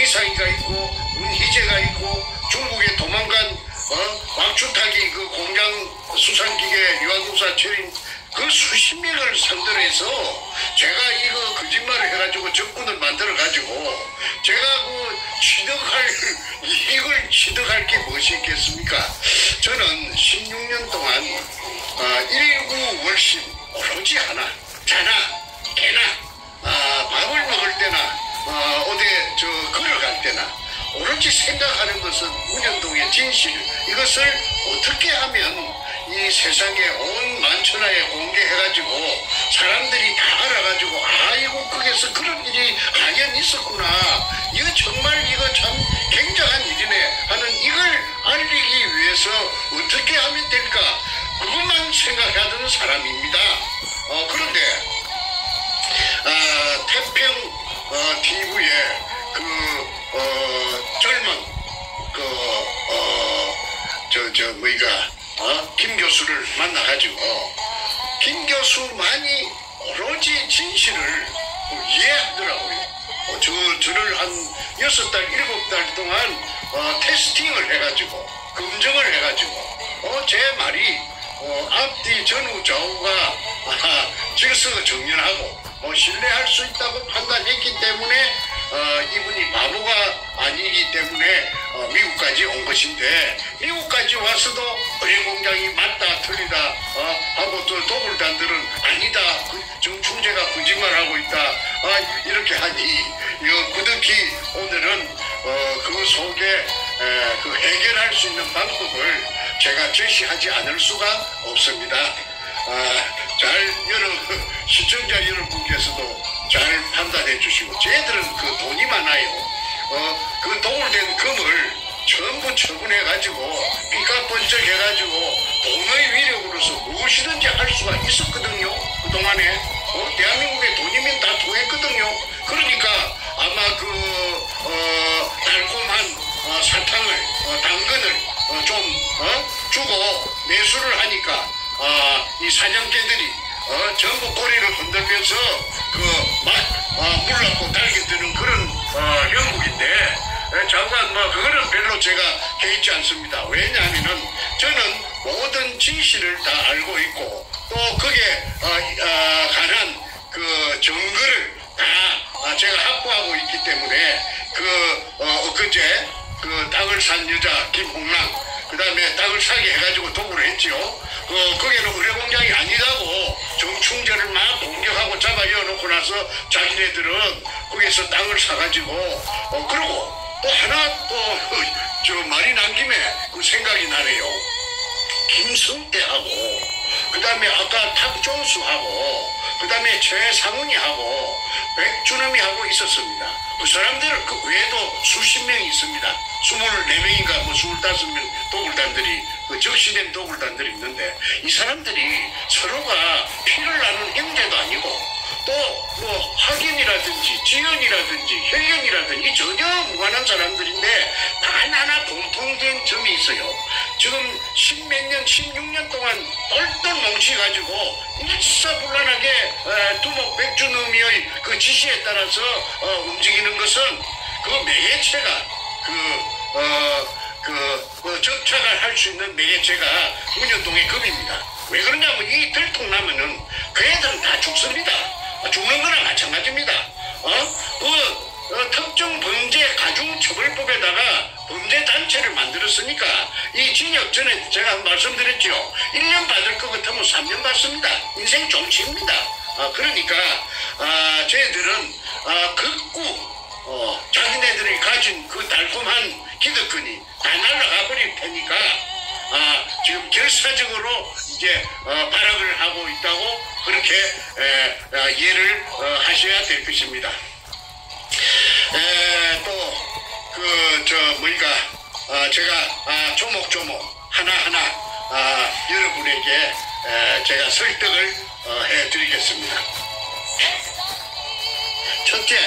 이상희가 있고 문희재가 있고 중국에 도망간 왕추타기 그 공장 수산기계 유아공사 철인 그 수십 명을 상대로 해서 제가 이거 거짓말을 해가지고 적군을 만들어가지고 제가 그 이걸 취득할 게 무엇이 있겠습니까? 저는 16년 동안 일구월신 오로지 하나, 자나, 개나, 밥을 먹을 때나, 어디 걸어갈 때나, 오로지 생각하는 것은 운현동의 진실, 이것을 어떻게 하면 이 세상에 온 만천하에 공개해가지고 사람들이 다 알아가지고 아이고 거기서 그런 일이 하긴 있었구나, 이거 정말 이거 참 굉장한 일이네 하는 이걸 알리기 위해서 어떻게 하면 될까, 그것만 생각하던 사람입니다. 그런데 태평 TV에 젊은 김 교수를 만나가지고 김 교수만이 오로지 진실을 이해하더라고요. 저를 한 6달, 7달 동안 테스팅을 해가지고 검증을 해가지고 제 말이 앞뒤 전후 좌우가 질서가 정연하고 신뢰할 수 있다고 판단했기 때문에 이분이 바보가 아니기 때문에 미국까지 온 것인데, 미국까지 와서도 의뢰공장이 맞다 틀리다 하고 또 도굴단들은 아니다, 정충재가 거짓말하고 있다 이렇게 하니 그득히 오늘은 그 속에 그 해결할 수 있는 방법을 제가 제시하지 않을 수가 없습니다. 여러 시청자 여러분께서도 잘 판단해 주시고, 쟤들은 그 돈이 많아요. 그 도굴된 금을 전부 처분해 가지고 삐까 번쩍 해 가지고 돈의 위력으로서 무엇이든지 할 수가 있었거든요. 그동안에 대한민국에 돈이면 다 통했거든요. 그러니까 아마 달콤한 사탕을 당근을 좀 주고 매수를 하니까 이 사냥개들이 전부 꼬리를 흔들면서 물납고 달겨드는 그런 형국인데, 잠깐 그거는 별로 제가 개의치 않습니다. 왜냐하면은 저는 모든 진실을 다 알고 있고 또 거기에 관한 그 증거를 다 제가 확보하고 있기 때문에 엊그제 땅을 산 여자 김홍랑, 그 다음에 땅을 사게 해가지고 도구를 했지요. 거기는 의뢰공장이 아니라고 정충재를 막 공격하고 잡아 이어놓고 나서 자기네들은 거기서 땅을 사가지고 그러고 또 하나 말이 난 김에 그 생각이 나네요. 김성태하고 그 다음에 아까 탁종수하고 그 다음에 최상훈이하고 백준엄이하고 있었습니다. 그 사람들 그 외에도 수십 명이 있습니다. 24명인가 25명 도굴단들이 적시된 도굴단들이 있는데, 이 사람들이 서로가 피를 나눈 형제도 아니고 또 학연이라든지 지연이라든지 혈연이라든지 전혀 무관한 사람들인데 단 하나 공통된 점이 있어요. 지금 16년 동안 똘똘 뭉치가지고 일사불란하게 두목 백준음이의 그 지시에 따라서 움직이는 것은 그 매개체가 접착을 할 수 있는 매개체가 운현동의 금입니다. 왜 그러냐면 이 들통나면은 그 애들은 다 죽습니다. 죽는 거나 마찬가지입니다. 특정 범죄 가중처벌법에다가 범죄단체를 만들었으니까 이 징역 전에 제가 말씀드렸죠. 1년 받을 것 같으면 3년 받습니다. 인생 종치입니다. 그러니까 쟤들은 극구 자기네들이 가진 그 달콤한 기득권이 다 날아가 버릴 테니까 지금 결사적으로 이제 발악을 하고 있다고 그렇게 이해를 하셔야 될 것입니다. 제가 조목조목 하나하나 여러분에게 제가 설득을 해드리겠습니다. 첫째,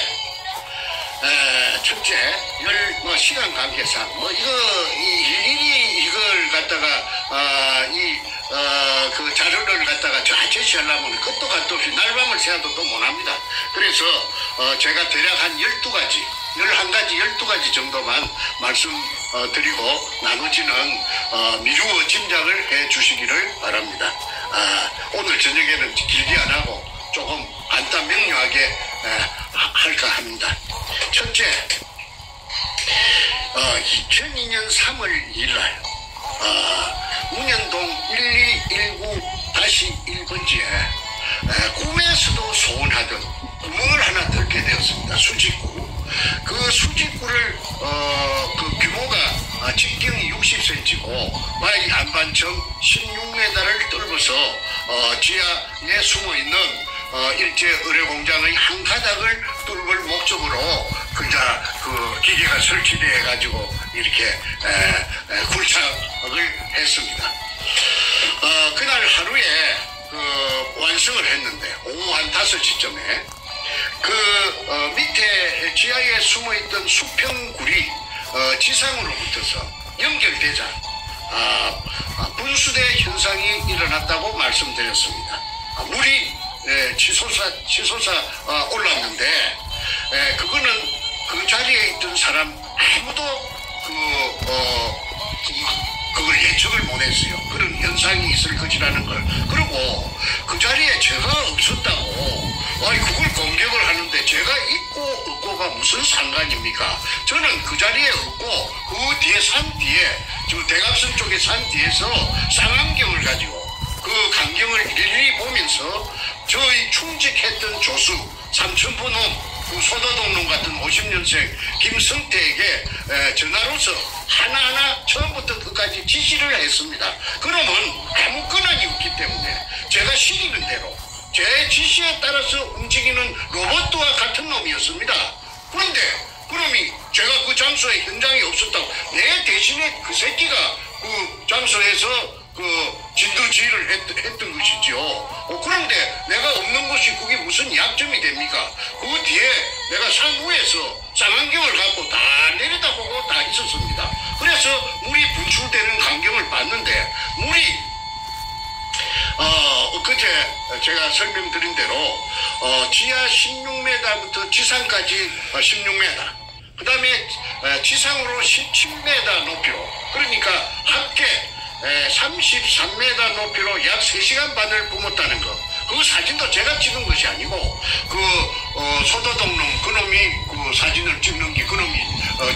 시간 관계상 일일이 이걸 갖다가 그 자료를 갖다가 제시하려면 끝도 간도 없이 날밤을 새도 또 못합니다. 그래서 제가 대략 한 12가지 11가지 12가지 정도만 말씀드리고 나머지는 미루어 짐작을 해 주시기를 바랍니다. 오늘 저녁에는 길게 안 하고 조금 간단 명료하게 할까 합니다. 첫째, 2002년 3월 2일 문현동 1219-1번지에 꿈에서도 소원하던 구멍을 하나 뚫게 되었습니다. 수직구. 그 수직구를 그 규모가 직경이 60cm고 바위 안반청 16m를 뚫어서 지하에 숨어있는 일제 의뢰공장의 한 가닥을 뚫을 목적으로 그 기계가 설치돼 가지고 이렇게 굴착을 했습니다. 그날 하루에 완성을 했는데 오후 한 5시쯤에 밑에 지하에 숨어있던 수평굴이 지상으로부터서 연결되자 분수대 현상이 일어났다고 말씀드렸습니다. 물이 치솟아 올랐는데 그거는 그 자리에 있던 사람 아무도 그걸 예측을 못했어요. 그런 현상이 있을 것이라는 걸. 그리고 그 자리에 제가 없었다고 그걸 공격을 하는데 제가 있고 없고가 무슨 상관입니까? 저는 그 자리에 없고 그 뒤에 산 뒤에 저 대각선 쪽에 산 뒤에서 쌍안경을 가지고 그 광경을 일일이 보면서 저희 충직했던 조수 삼천포놈 그 소도동놈 같은 50년생 김성태에게 전화로서 하나하나 처음부터 끝까지 지시를 했습니다. 그러면 아무 권한이 없기 때문에 제가 시키는 대로 제 지시에 따라서 움직이는 로봇과 같은 놈이었습니다. 그런데 그놈이 제가 그 장소에 현장에 없었다고 내 대신에 그 새끼가 그 장소에서 진두지휘를 했던 것이지요. 그런데 내가 없는 것이 그게 무슨 약점이 됩니까? 그 뒤에 내가 산 위에서 쌍안경을 갖고 다 내려다보고 다 있었습니다. 그래서 물이 분출되는 광경을 봤는데 물이 엊그제 제가 설명드린 대로 지하 16m부터 지상까지 16m 그 다음에 지상으로 17m 높이로 그러니까 합계 33m 높이로 약 3시간 반을 뿜었다는 거. 그 사진도 제가 찍은 것이 아니고 소도동놈 그놈이 그 사진을 찍는 게 그놈이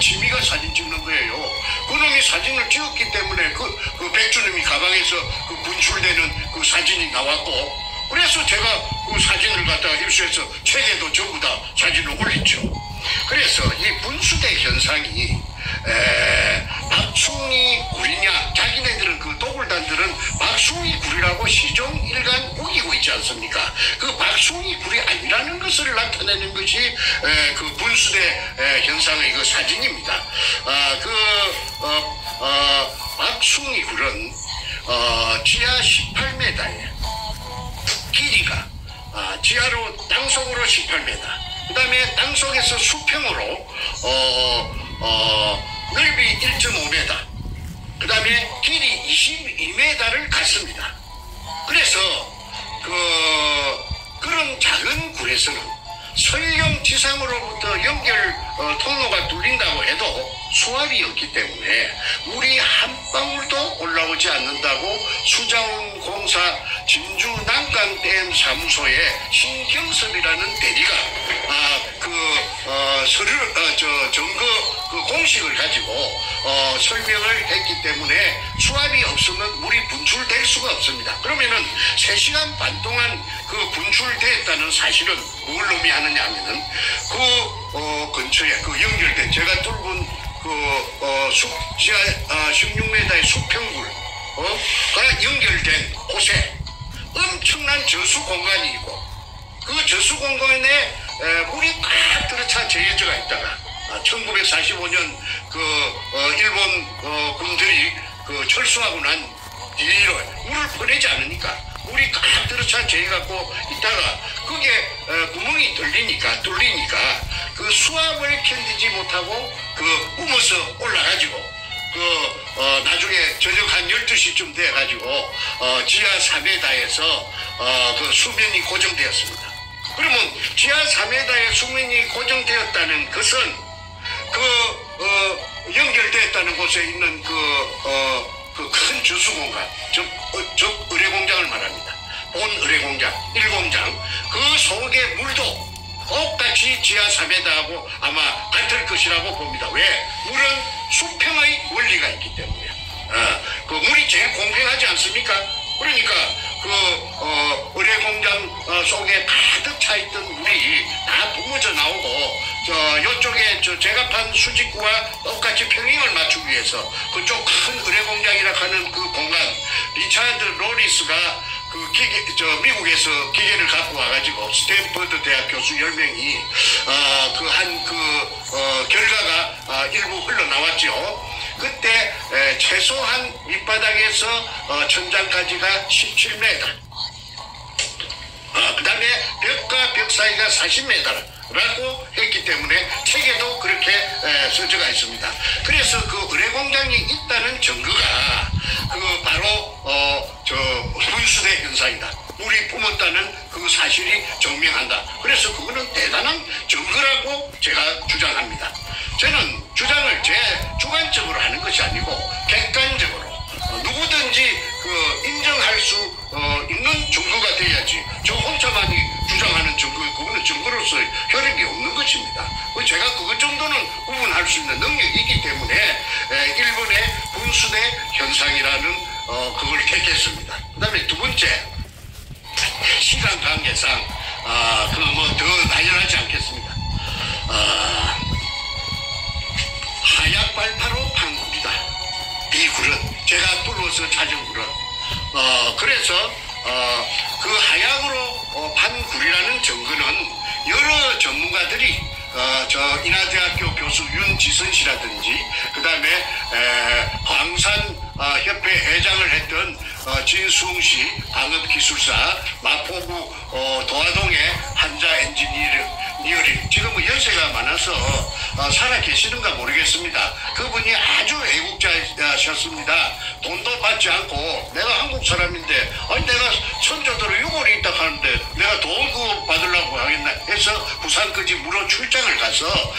지미가 사진 찍는 거예요. 그놈이 사진을 찍었기 때문에 그 백주님이 가방에서 그 분출되는 그 사진이 나왔고 그래서 제가 그 사진을 갖다가 입수해서 책에도 전부 다 사진을 올렸죠. 그래서 이 분수대 현상이 박숭이 굴이냐 자기네들은 그 도굴단들은 박숭이 굴이라고 시종 일관 우기고 있지 않습니까? 그 박숭이 굴이 아니라는 것을 나타내는 것이 그 분수대 현상의 그 사진입니다. 박숭이 굴은 지하 18m에 길이가 지하로 땅속으로 18m 그 다음에 땅속에서 수평으로 넓이 1.5m 그 다음에 길이 22m를 갔습니다. 그래서 그런 작은 굴에서는 설령 지상으로부터 연결 통로가 뚫린다고 해도 수압이 없기 때문에 물이 한 방울도 올라오지 않는다고 수자원공사 진주 난강댐 사무소의 신경섭이라는 대리가 점거 공식을 가지고 설명을 했기 때문에 수압이 없으면 물이 분출될 수가 없습니다. 그러면은 3시간 반 동안 그 분출됐다는 사실은 뭘 의미하느냐 하면은 근처에 연결된 제가 뚫은 지하 16m의 수평굴가 연결된 곳에 엄청난 저수 공간이 있고 그 저수 공간에 물이 꽉 들어차 재해져가 있다가 1945년 일본 군들이 철수하고 난 뒤로 물을 퍼내지 않으니까 물이 꽉 들어차 재해갖고 있다가 그게 구멍이 뚫리니까 그 수압을 견디지 못하고 뿜어서 올라가지고 나중에 저녁 한 12시쯤 돼가지고 지하 3m에서 그 수면이 고정되었습니다. 그러면 지하 3m에 수면이 고정되었다는 것은 연결되었다는 곳에 있는 그 큰 주수공간, 즉 의뢰공장을 말합니다. 본 의뢰공장, 1공장, 그 속에 물도 똑같이 지하 3m하고 아마 같을 것이라고 봅니다. 왜? 물은 수평의 원리가 있기 때문에. 그 물이 제일 공평하지 않습니까? 그러니까 의뢰공장 속에 가득 차 있던 물이 다 뿜어져 나오고 이쪽에 제가 판 수직구와 똑같이 평행을 맞추기 위해서 그쪽 큰 의뢰공장이라 하는 그 공간, 리차드 로리스가 미국에서 기계를 갖고 와가지고 스탠퍼드 대학 교수 10명이 결과가 일부 흘러나왔죠. 그때 최소한 밑바닥에서 천장까지가 17m, 그 다음에 벽과 벽 사이가 40m라고 했기 때문에 책에도 그렇게 써져가 있습니다. 그래서 그 의뢰공장이 있다는 증거가 바로 분수대 현상이다. 물이 뿜었다는 그 사실이 증명한다. 그래서 그거는 대단한 증거라고 제가 주장합니다. 저는 주장을 제 주관적으로 하는 것이 아니고 객관적으로 누구든지 인정할 수 있는 증거가 돼야지 저 혼자만이 주장하는 증거, 그거는 증거로서 효력이 없는 것입니다. 제가 그것 정도는 구분할 수 있는 능력이 있기 때문에 일본의 분수대 현상이라는 그걸 택했습니다. 그 다음에 두 번째, 시간 관계상 더 나열하지 않겠습니다. 하약 발파로 판 굴이다. 이 굴은 제가 뚫어서 찾은 굴은 그래서 그 하약으로 판 굴이라는 증거는 여러 전문가들이 인하대학교 교수 윤지선 씨라든지 그 다음에 광산 협회 회장을 했던 진수웅 씨, 방업기술사, 마포구 도화동의 한자 엔지니어링, 지금은 연세가 많아서 살아 계시는가 모르겠습니다. 그분이 아주 애국자셨습니다. 돈도 받지 않고 내가 한국 사람인데 내가 선조들은 유골이 있다 하는데 내가 돈 그거 받으려고 하겠나 해서 부산까지 무료 출장을 가서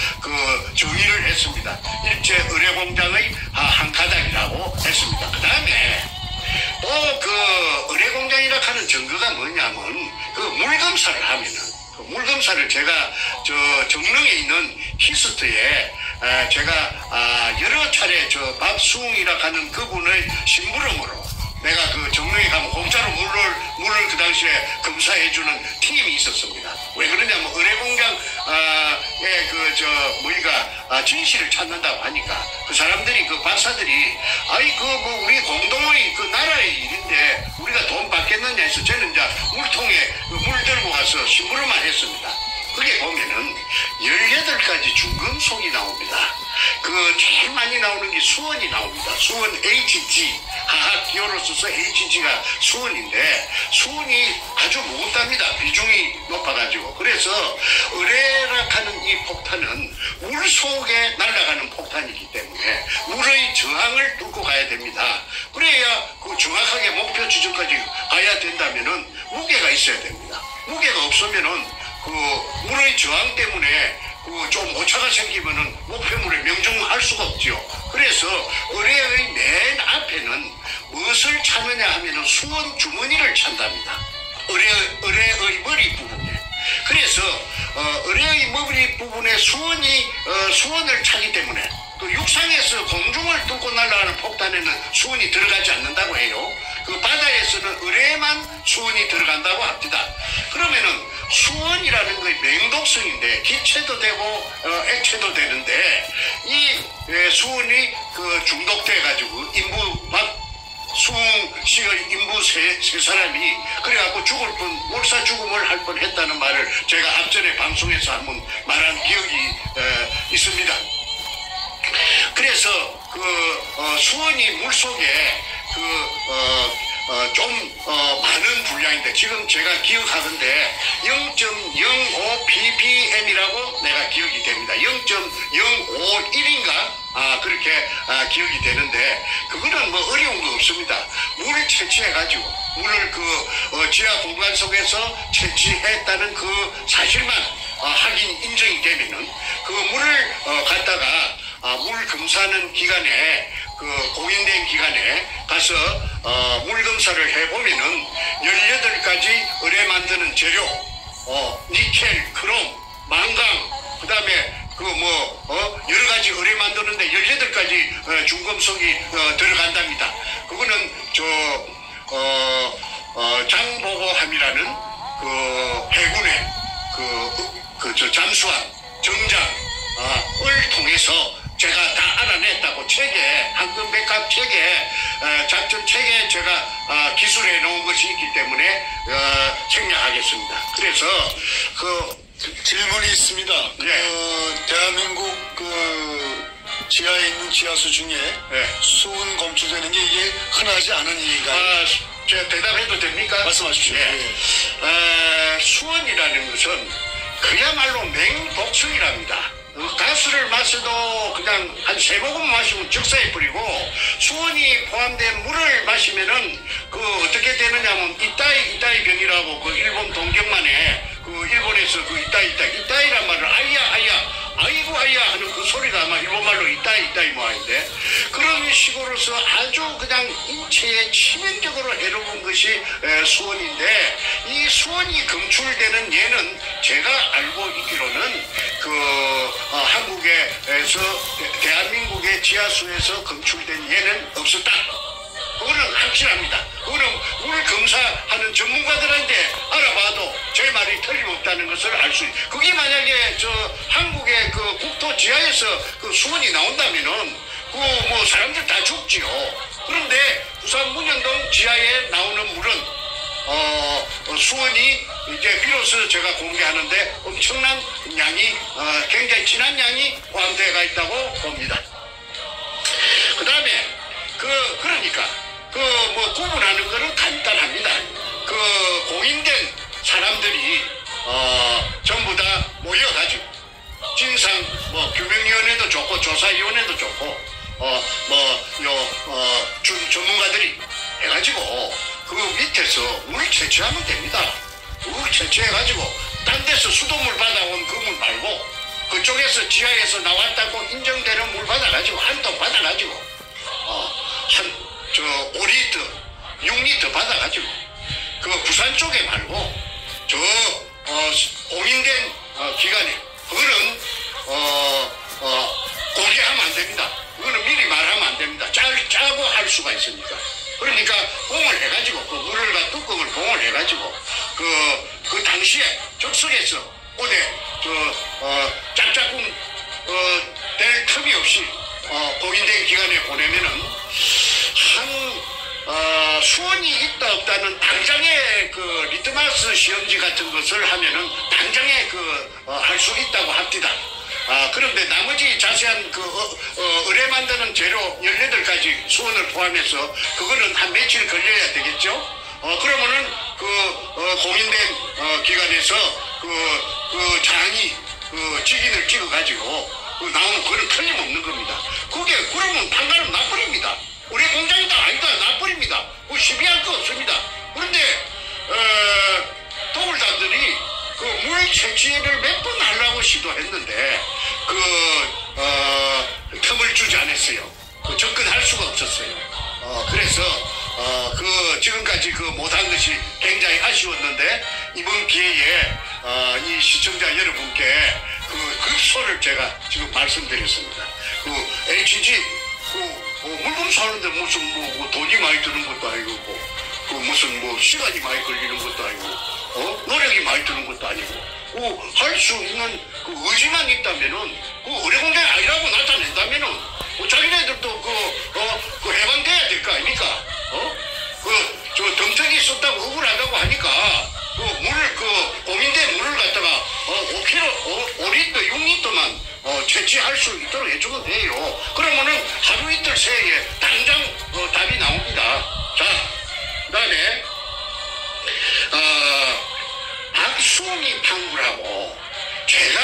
정의를 했습니다. 일제 의뢰공장의 한 가닥이라고 했습니다. 그 다음에 또 의뢰공장이라 하는 증거가 뭐냐면 물검사를 하면은 물검사를 제가 정릉에 있는 히스트에 제가 여러 차례 박수웅이라 하는 그분의 심부름으로 내가 정릉에 가면 공짜로 물을 그 당시에 검사해주는 팀이 있었습니다. 왜 그러냐면 의뢰공장에 진실을 찾는다고 하니까 그 사람들이 박사들이 우리 공동의 나라의 일인데 우리가 돈 받겠느냐 해서 저는 이제 물통에 물 들고 가서 심부름만 했습니다. 그게 보면은 18가지 중금속이 나옵니다. 제일 많이 나오는 게 수원이 나옵니다. 수원 HG, 화학 기호로 써서 HG가 수원인데 수원이 아주 무겁답니다. 비중이 높아가지고. 그래서 의뢰라 하는 이 폭탄은 물 속에 날아가는 폭탄이기 때문에 물의 저항을 뚫고 가야 됩니다. 그래야 정확하게 목표 지점까지 가야 된다면은 무게가 있어야 됩니다. 무게가 없으면은 물의 저항 때문에 좀 오차가 생기면은 목표물에 명중할 수가 없죠. 그래서 의뢰의 맨 앞에는 무엇을 찾느냐 하면은 수원 주머니를 찬답니다. 의뢰의 머리 부분에. 그래서 의뢰의 머리 부분에 수원을 차기 때문에 육상에서 공중을 뚫고 날아가는 폭탄에는 수온이 들어가지 않는다고 해요. 바다에서는 의뢰에만 수온이 들어간다고 합니다. 그러면은 수온이라는 게 맹독성인데 기체도 되고 액체도 되는데 이 수온이 중독돼 가지고 수웅 씨의 인부 세 사람이 그래갖고 죽을 뻔 몰사 죽음을 할 뻔했다는 말을 제가 앞전에 방송에서 한번 말한 기억이 있습니다. 그래서 수온이 물속에 좀 많은 분량인데 지금 제가 기억하건데 0.05 ppm이라고 내가 기억이 됩니다. 0.051인가 그렇게 기억이 되는데 그거는 뭐 어려운 거 없습니다. 물을 채취해가지고 물을 지하 공간 속에서 채취했다는 그 사실만 확인 인정이 되면은 그 물을 갖다가 물 검사하는 기관에 공인된 기관에 가서 물 검사를 해보면은 18가지 의뢰 만드는 재료 니켈, 크롬, 망강 그다음에 여러 가지 의뢰 만드는데 18가지 중금속이 들어간답니다. 그거는 장보고함이라는 해군의 잠수함 정장을 통해서 제가 다 알아냈다고 책에 황금백합 책에 작전 책에 제가 기술해 놓은 것이 있기 때문에 생략하겠습니다. 그래서 질문이 있습니다. 예. 대한민국 지하에 있는 지하수 중에 수은 검출되는 게 이게 흔하지 않은 일인가요? 제가 대답해도 됩니까? 말씀하십시오. 예. 수원이라는 것은 그야말로 맹독성이랍니다. 가스를 마셔도 그냥 한 3모금 마시면 즉사해버리고 수원이 포함된 물을 마시면은 어떻게 되느냐면 이따이 병이라고 일본 동경만에 일본에서 이따이란 말을 아이야 아이고 아이야 하는 그 소리가 아마 일본말로 이따이 뭐인데 그런 식으로서 아주 그냥 인체에 치명적으로 해로운 것이 수원인데 이 수원이 검출되는 예는 제가 알고 있기로는 한국에서 대한민국의 지하수에서 검출된 예는 없었다. 그거는 확실합니다. 그거는 물 검사하는 전문가들한테 알아봐도 제 말이 틀림없다는 것을 알 수 있어요. 그게 만약에 한국의 국토 지하에서 수원이 나온다면은 사람들 다 죽지요. 그런데 부산 문현동 지하에 나오는 물은 수원이 이제 비로소 제가 공개하는데 엄청난 양이 굉장히 진한 양이 포함되어 있다고 봅니다. 그 다음에 그러니까 구분하는 거는 간단합니다. 공인된 사람들이 전부 다 모여가지고 진상 규명위원회도 좋고 조사위원회도 좋고 전문가들이 해가지고 그 밑에서 물 채취하면 됩니다. 물 채취해가지고 딴 데서 수돗물 받아온 그 물 말고 그쪽에서 지하에서 나왔다고 인정되는 물 받아가지고 한 통 받아가지고 5리터 6리터 받아가지고 부산 쪽에 말고 공인된 기관에 그거는 공개하면 안 됩니다. 그거는 미리 말하면 안 됩니다. 짜고 할 수가 있으니까. 그러니까 봉을 해가지고 물을 뚜껑을 봉을 해가지고 그 당시에 적석에서 어디 짝짝꿍 될 틈이 없이 공인된 기관에 보내면은 수원이 있다 없다는 당장의 리트마스 시험지 같은 것을 하면은 당장에 할 수 있다고 합니다. 그런데 나머지 자세한 의뢰 만드는 재료 18가지 수원을 포함해서 그거는 한 며칠 걸려야 되겠죠? 그러면은 공인된 기관에서 장이 직인을 찍어가지고 나오는 그건 틀림없는 겁니다. 그러면 판단은 나버립니다. 우리 공장이다 아니다 나버립니다. 시비할 거 없습니다. 그런데 도굴단들이 물 채취를 몇 번 하려고 시도했는데 틈을 주지 않았어요. 접근할 수가 없었어요. 그래서 지금까지 못한 것이 굉장히 아쉬웠는데 이번 기회에 이 시청자 여러분께 급소를 제가 지금 말씀드렸습니다. HG 물검사하는데 무슨 돈이 많이 드는 것도 아니고 무슨 시간이 많이 걸리는 것도 아니고 노력이 많이 드는 것도 아니고 할 수 있는 의지만 있다면은 의료공장이 아니라고 나타낸다면은 자기네들도 해방돼야 될 거 아닙니까? 덤터기 썼다고 억울하다고 하니까 공인된 물을 갖다가 5리터 6리터만 채취할 수 있도록 해주면 돼요. 그러면은 하루 이틀 새에 당장 답이 나옵니다. 자, 그다음에 박수미 탕구라고 제가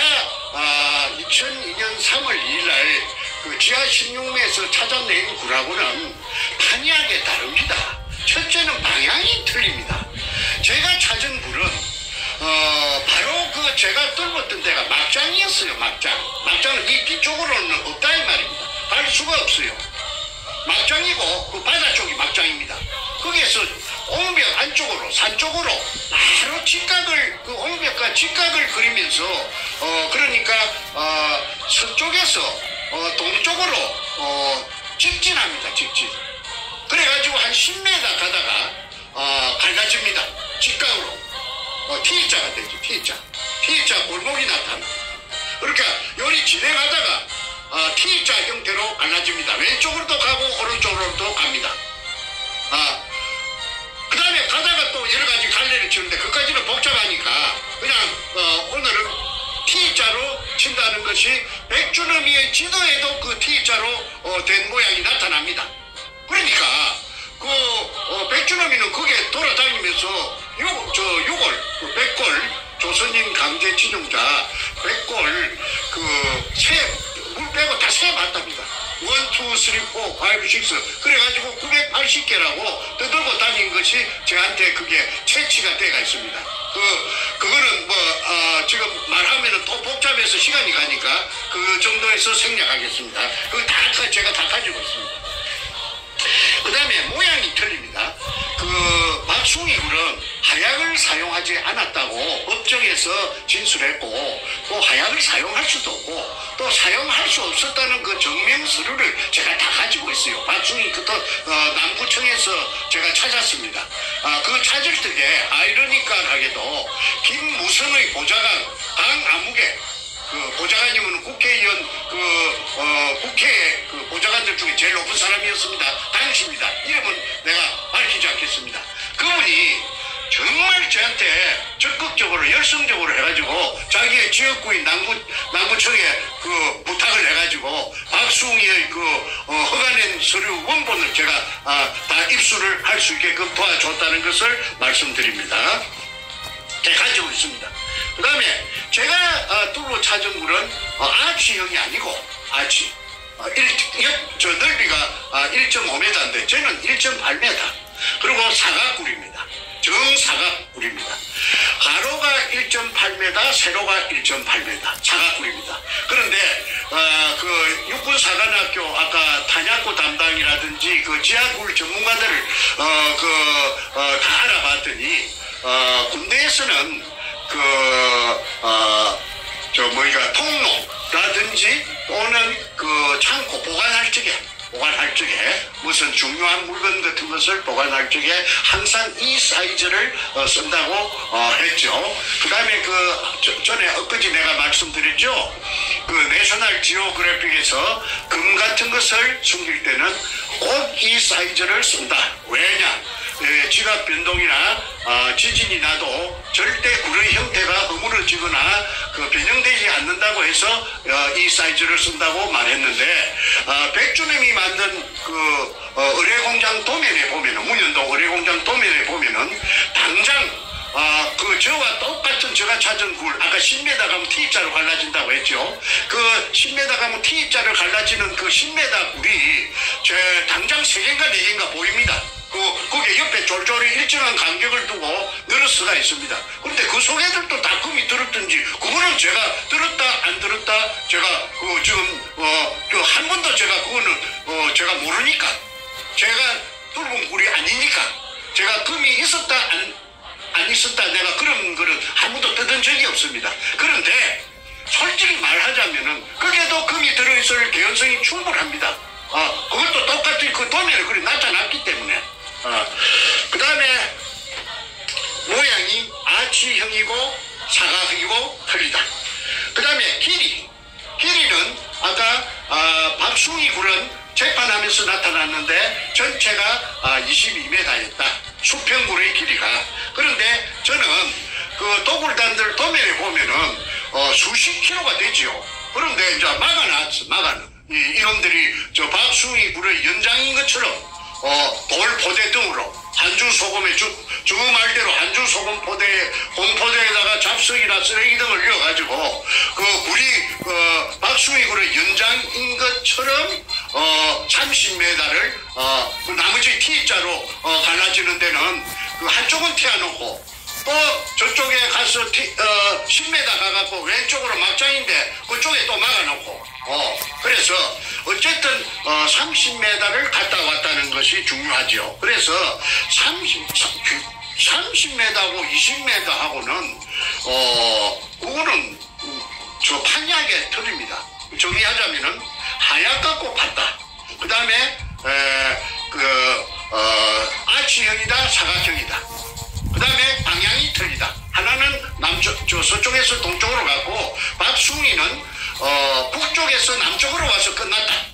2002년 3월 2일 날 그 지하 16매에서 찾아낸 굴하고는 판이하게 다릅니다. 첫째는 방향이 틀립니다. 제가 찾은 굴은 바로 그 제가 뚫었던 데가 막장이었어요. 막장은 이 뒤쪽으로는 없다 이 말입니다. 갈 수가 없어요. 막장이고 그 바다 쪽이 막장입니다. 거기에서 옹벽 안쪽으로 산 쪽으로 바로 직각을 그 옹벽과 직각을 그리면서 그러니까 서쪽에서 동쪽으로 직진합니다. 직진. 그래가지고 한 10m 가다가 갈라집니다. 직각으로. T자가 되죠. T자 골목이 나타납니다. 그러니까 요리 진행하다가 T자 형태로 갈라집니다. 왼쪽으로도 가고 오른쪽으로도 갑니다. 그 다음에 가다가 또 여러 가지 갈래를 치는데 그까지는 복잡하니까 그냥 오늘은 T자로 친다는 것이 백주너미의 지도에도 그 T자로 된 모양이 나타납니다. 그러니까 백주너미는 거기에 돌아다니면서 그 백골 조선인 강제 진용자 백골 물 빼고 다 세봤답니다. 1, 2, 3, 4, 5, 6 그래가지고 980개라고 떠들고 다닌 것이 저한테 그게 채취가 돼가 있습니다. 그거는 지금 말하면은 또 복잡해서 시간이 가니까 그 정도에서 생략하겠습니다. 그거 다 제가 다 가지고 있습니다. 그 다음에 모양이 틀립니다. 박숭이 굴은 하약을 사용하지 않았다고 법정에서 진술했고 또 하약을 사용할 수도 없고 또 사용할 수 없었다는 그 증명 서류를 제가 다 가지고 있어요. 박숭이 남구청에서 제가 찾았습니다. 그거 찾을 때에 아이러니컬하게도 김무성의 보좌관 강아무개 보좌관이면 국회의원 국회 보좌관들 중에 제일 높은 사람이었습니다. 당시입니다. 이름은 내가 밝히지 않겠습니다. 그분이 정말 저한테 적극적으로 열성적으로 해가지고 자기의 지역구인 남구청에 부탁을 해가지고 박숭이의 허가낸 서류 원본을 제가 다 입수를 할 수 있게끔 도와줬다는 것을 말씀드립니다. 제가 가지고 있습니다. 그 다음에 제가 뚫로 찾은 굴은 아치형이 아니고 아치 넓이가 1.5m인데 저는 1.8m 그리고 사각굴입니다. 정사각굴입니다. 가로가 1.8m 세로가 1.8m 사각굴입니다. 그런데 육군사관학교 아까 탄약고 담당이라든지 지하굴 전문가들을 다 알아봤더니 군대에서는 통로라든지 또는 창고 보관할 적에 무슨 중요한 물건 같은 것을 보관할 적에 항상 이 사이즈를 쓴다고 했죠. 그 다음에 전에 엊그제 내가 말씀드렸죠. 내셔널 지오그래픽에서 금 같은 것을 숨길 때는 꼭 이 사이즈를 쓴다. 왜냐? 지각 변동이나 지진이 나도 절대 굴의 형태가 허물어지거나 변형되지 않는다고 해서 이 사이즈를 쓴다고 말했는데 백주님이 만든 의뢰공장 도면에 보면은 문현동 의뢰공장 도면에 보면은 당장 저와 똑같은 제가 찾은 굴 아까 10m 가면 T자로 갈라진다고 했죠. 10m 가면 T자로 갈라지는 10m 굴이 당장 3개인가 4개인가 보입니다. 거기에 옆에 쫄쫄이 일정한 간격을 두고 늘을 수가 있습니다. 그런데 그 속에들도 다 금이 들었든지 그거는 제가 들었다 안 들었다 제가 지금 한 번도 제가 그거는 제가 모르니까 제가 뚫은 굴이 아니니까 제가 금이 있었다 안 있었다 내가 그런 거는 아무도 뜯은 적이 없습니다. 그런데 솔직히 말하자면은 거기에도 금이 들어있을 개연성이 충분합니다. 그것도 똑같이 도면에 그리 나타났기 때문에 그 다음에 모양이 아치형이고 사각형이고 틀리다. 그 다음에 길이는 아까 박숭이 굴은 재판하면서 나타났는데 전체가 22m였다. 수평굴의 길이가. 그런데 저는 도굴단들 도면에 보면은 수십 킬로가 되지요. 그런데 이제 막아놨어. 이놈들이 박숭이 굴의 연장인 것처럼 돌 포대 등으로 한줄 소금에 주 말대로 한줄 소금 포대에 홍포대에다가 잡석이나 쓰레기 등을 넣어가지고 굴이 박숭이굴의 연장인 것처럼 30m를 그 나머지 T자로 갈라지는 데는 그 한쪽은 튀어놓고 또 저쪽에 가서 10m 가갖고 왼쪽으로 막장인데 그쪽에 또 막아놓고 그래서 어쨌든 30m를 갔다 왔다는 것이 중요하죠. 그래서 30m하고 20m하고는 그거는 저 판약의 틀입니다. 정리하자면은 하얗갖고 같다. 그 다음에 아치형이다, 사각형이다. 그 다음에 방향이 틀리다. 하나는 서쪽에서 동쪽으로 갔고 박숭이는 북쪽에서 남쪽으로 와서 끝났다.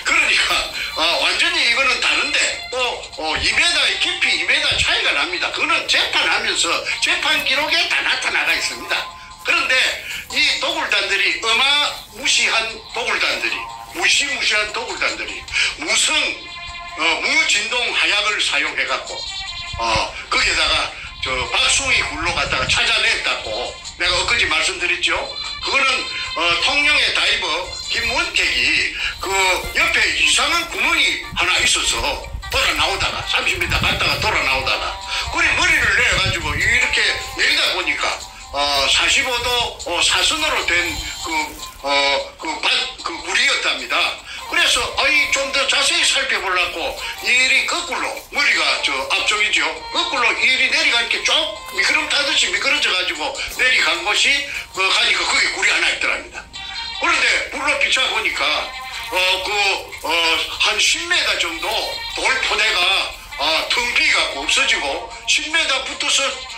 그러니까 완전히 이거는 다른데 또 2m의 깊이 2m 차이가 납니다. 그거는 재판하면서 재판 기록에 다 나타나가 있습니다. 그런데 이 도굴단들이 어마무시한 도굴단들이 무시무시한 도굴단들이 무진동 하약을 사용해갖고 거기에다가 저 박숭이 굴로 갖다가 찾아냈다고 내가 엊그제 말씀드렸죠. 그거는 통영의 다이버 김원택이 그 옆에 이상한 구멍이 하나 있어서 돌아 나오다가 30m 갔다가 돌아 나오다가 그리 머리를 내가지고 이렇게 내리다 보니까 45도 사선으로 된 그 굴이었답니다. 그래서 좀 더 자세히 살펴보려고 일이 거꾸로 머리가 저 앞쪽이죠. 거꾸로 일이 내려가 이렇게 쭉 미끄럼 타듯이 미끄러져 가지고 내려간 곳이 가니까 거기 굴이 하나 있더랍니다. 그런데 불로 비춰보니까 한 10m 정도 돌포대가 텅 비갖고 없어지고 10m 붙어서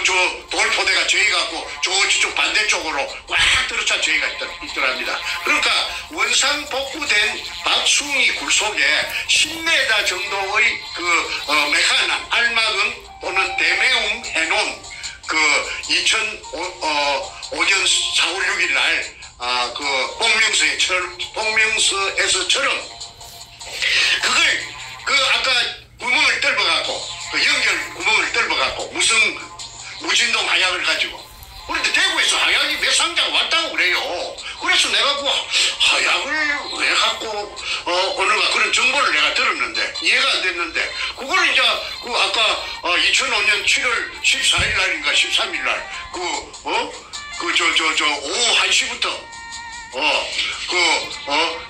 저 돌포대가 저희갖고 저쪽 반대쪽으로 꽉 들어차 저희가 있더랍니다. 그러니까 원상 복구된 박숭이 굴 속에 10m 정도의 메카남 알마금 또는 대매움 해놓은 2005년 4월 6일 날 복명서에서처럼 그걸 아까 구멍을 뚫어갖고 연결 구멍을 뚫어갖고 무진동 하약을 가지고 그런데 대구에서 하약이 몇 상자가 왔다고 그래요. 그래서 내가 그 하약을 왜 갖고 오는가 그런 정보를 내가 들었는데 이해가 안 됐는데 그거는 이제 아까 2005년 7월 14일 날인가 13일 날 오후 1시부터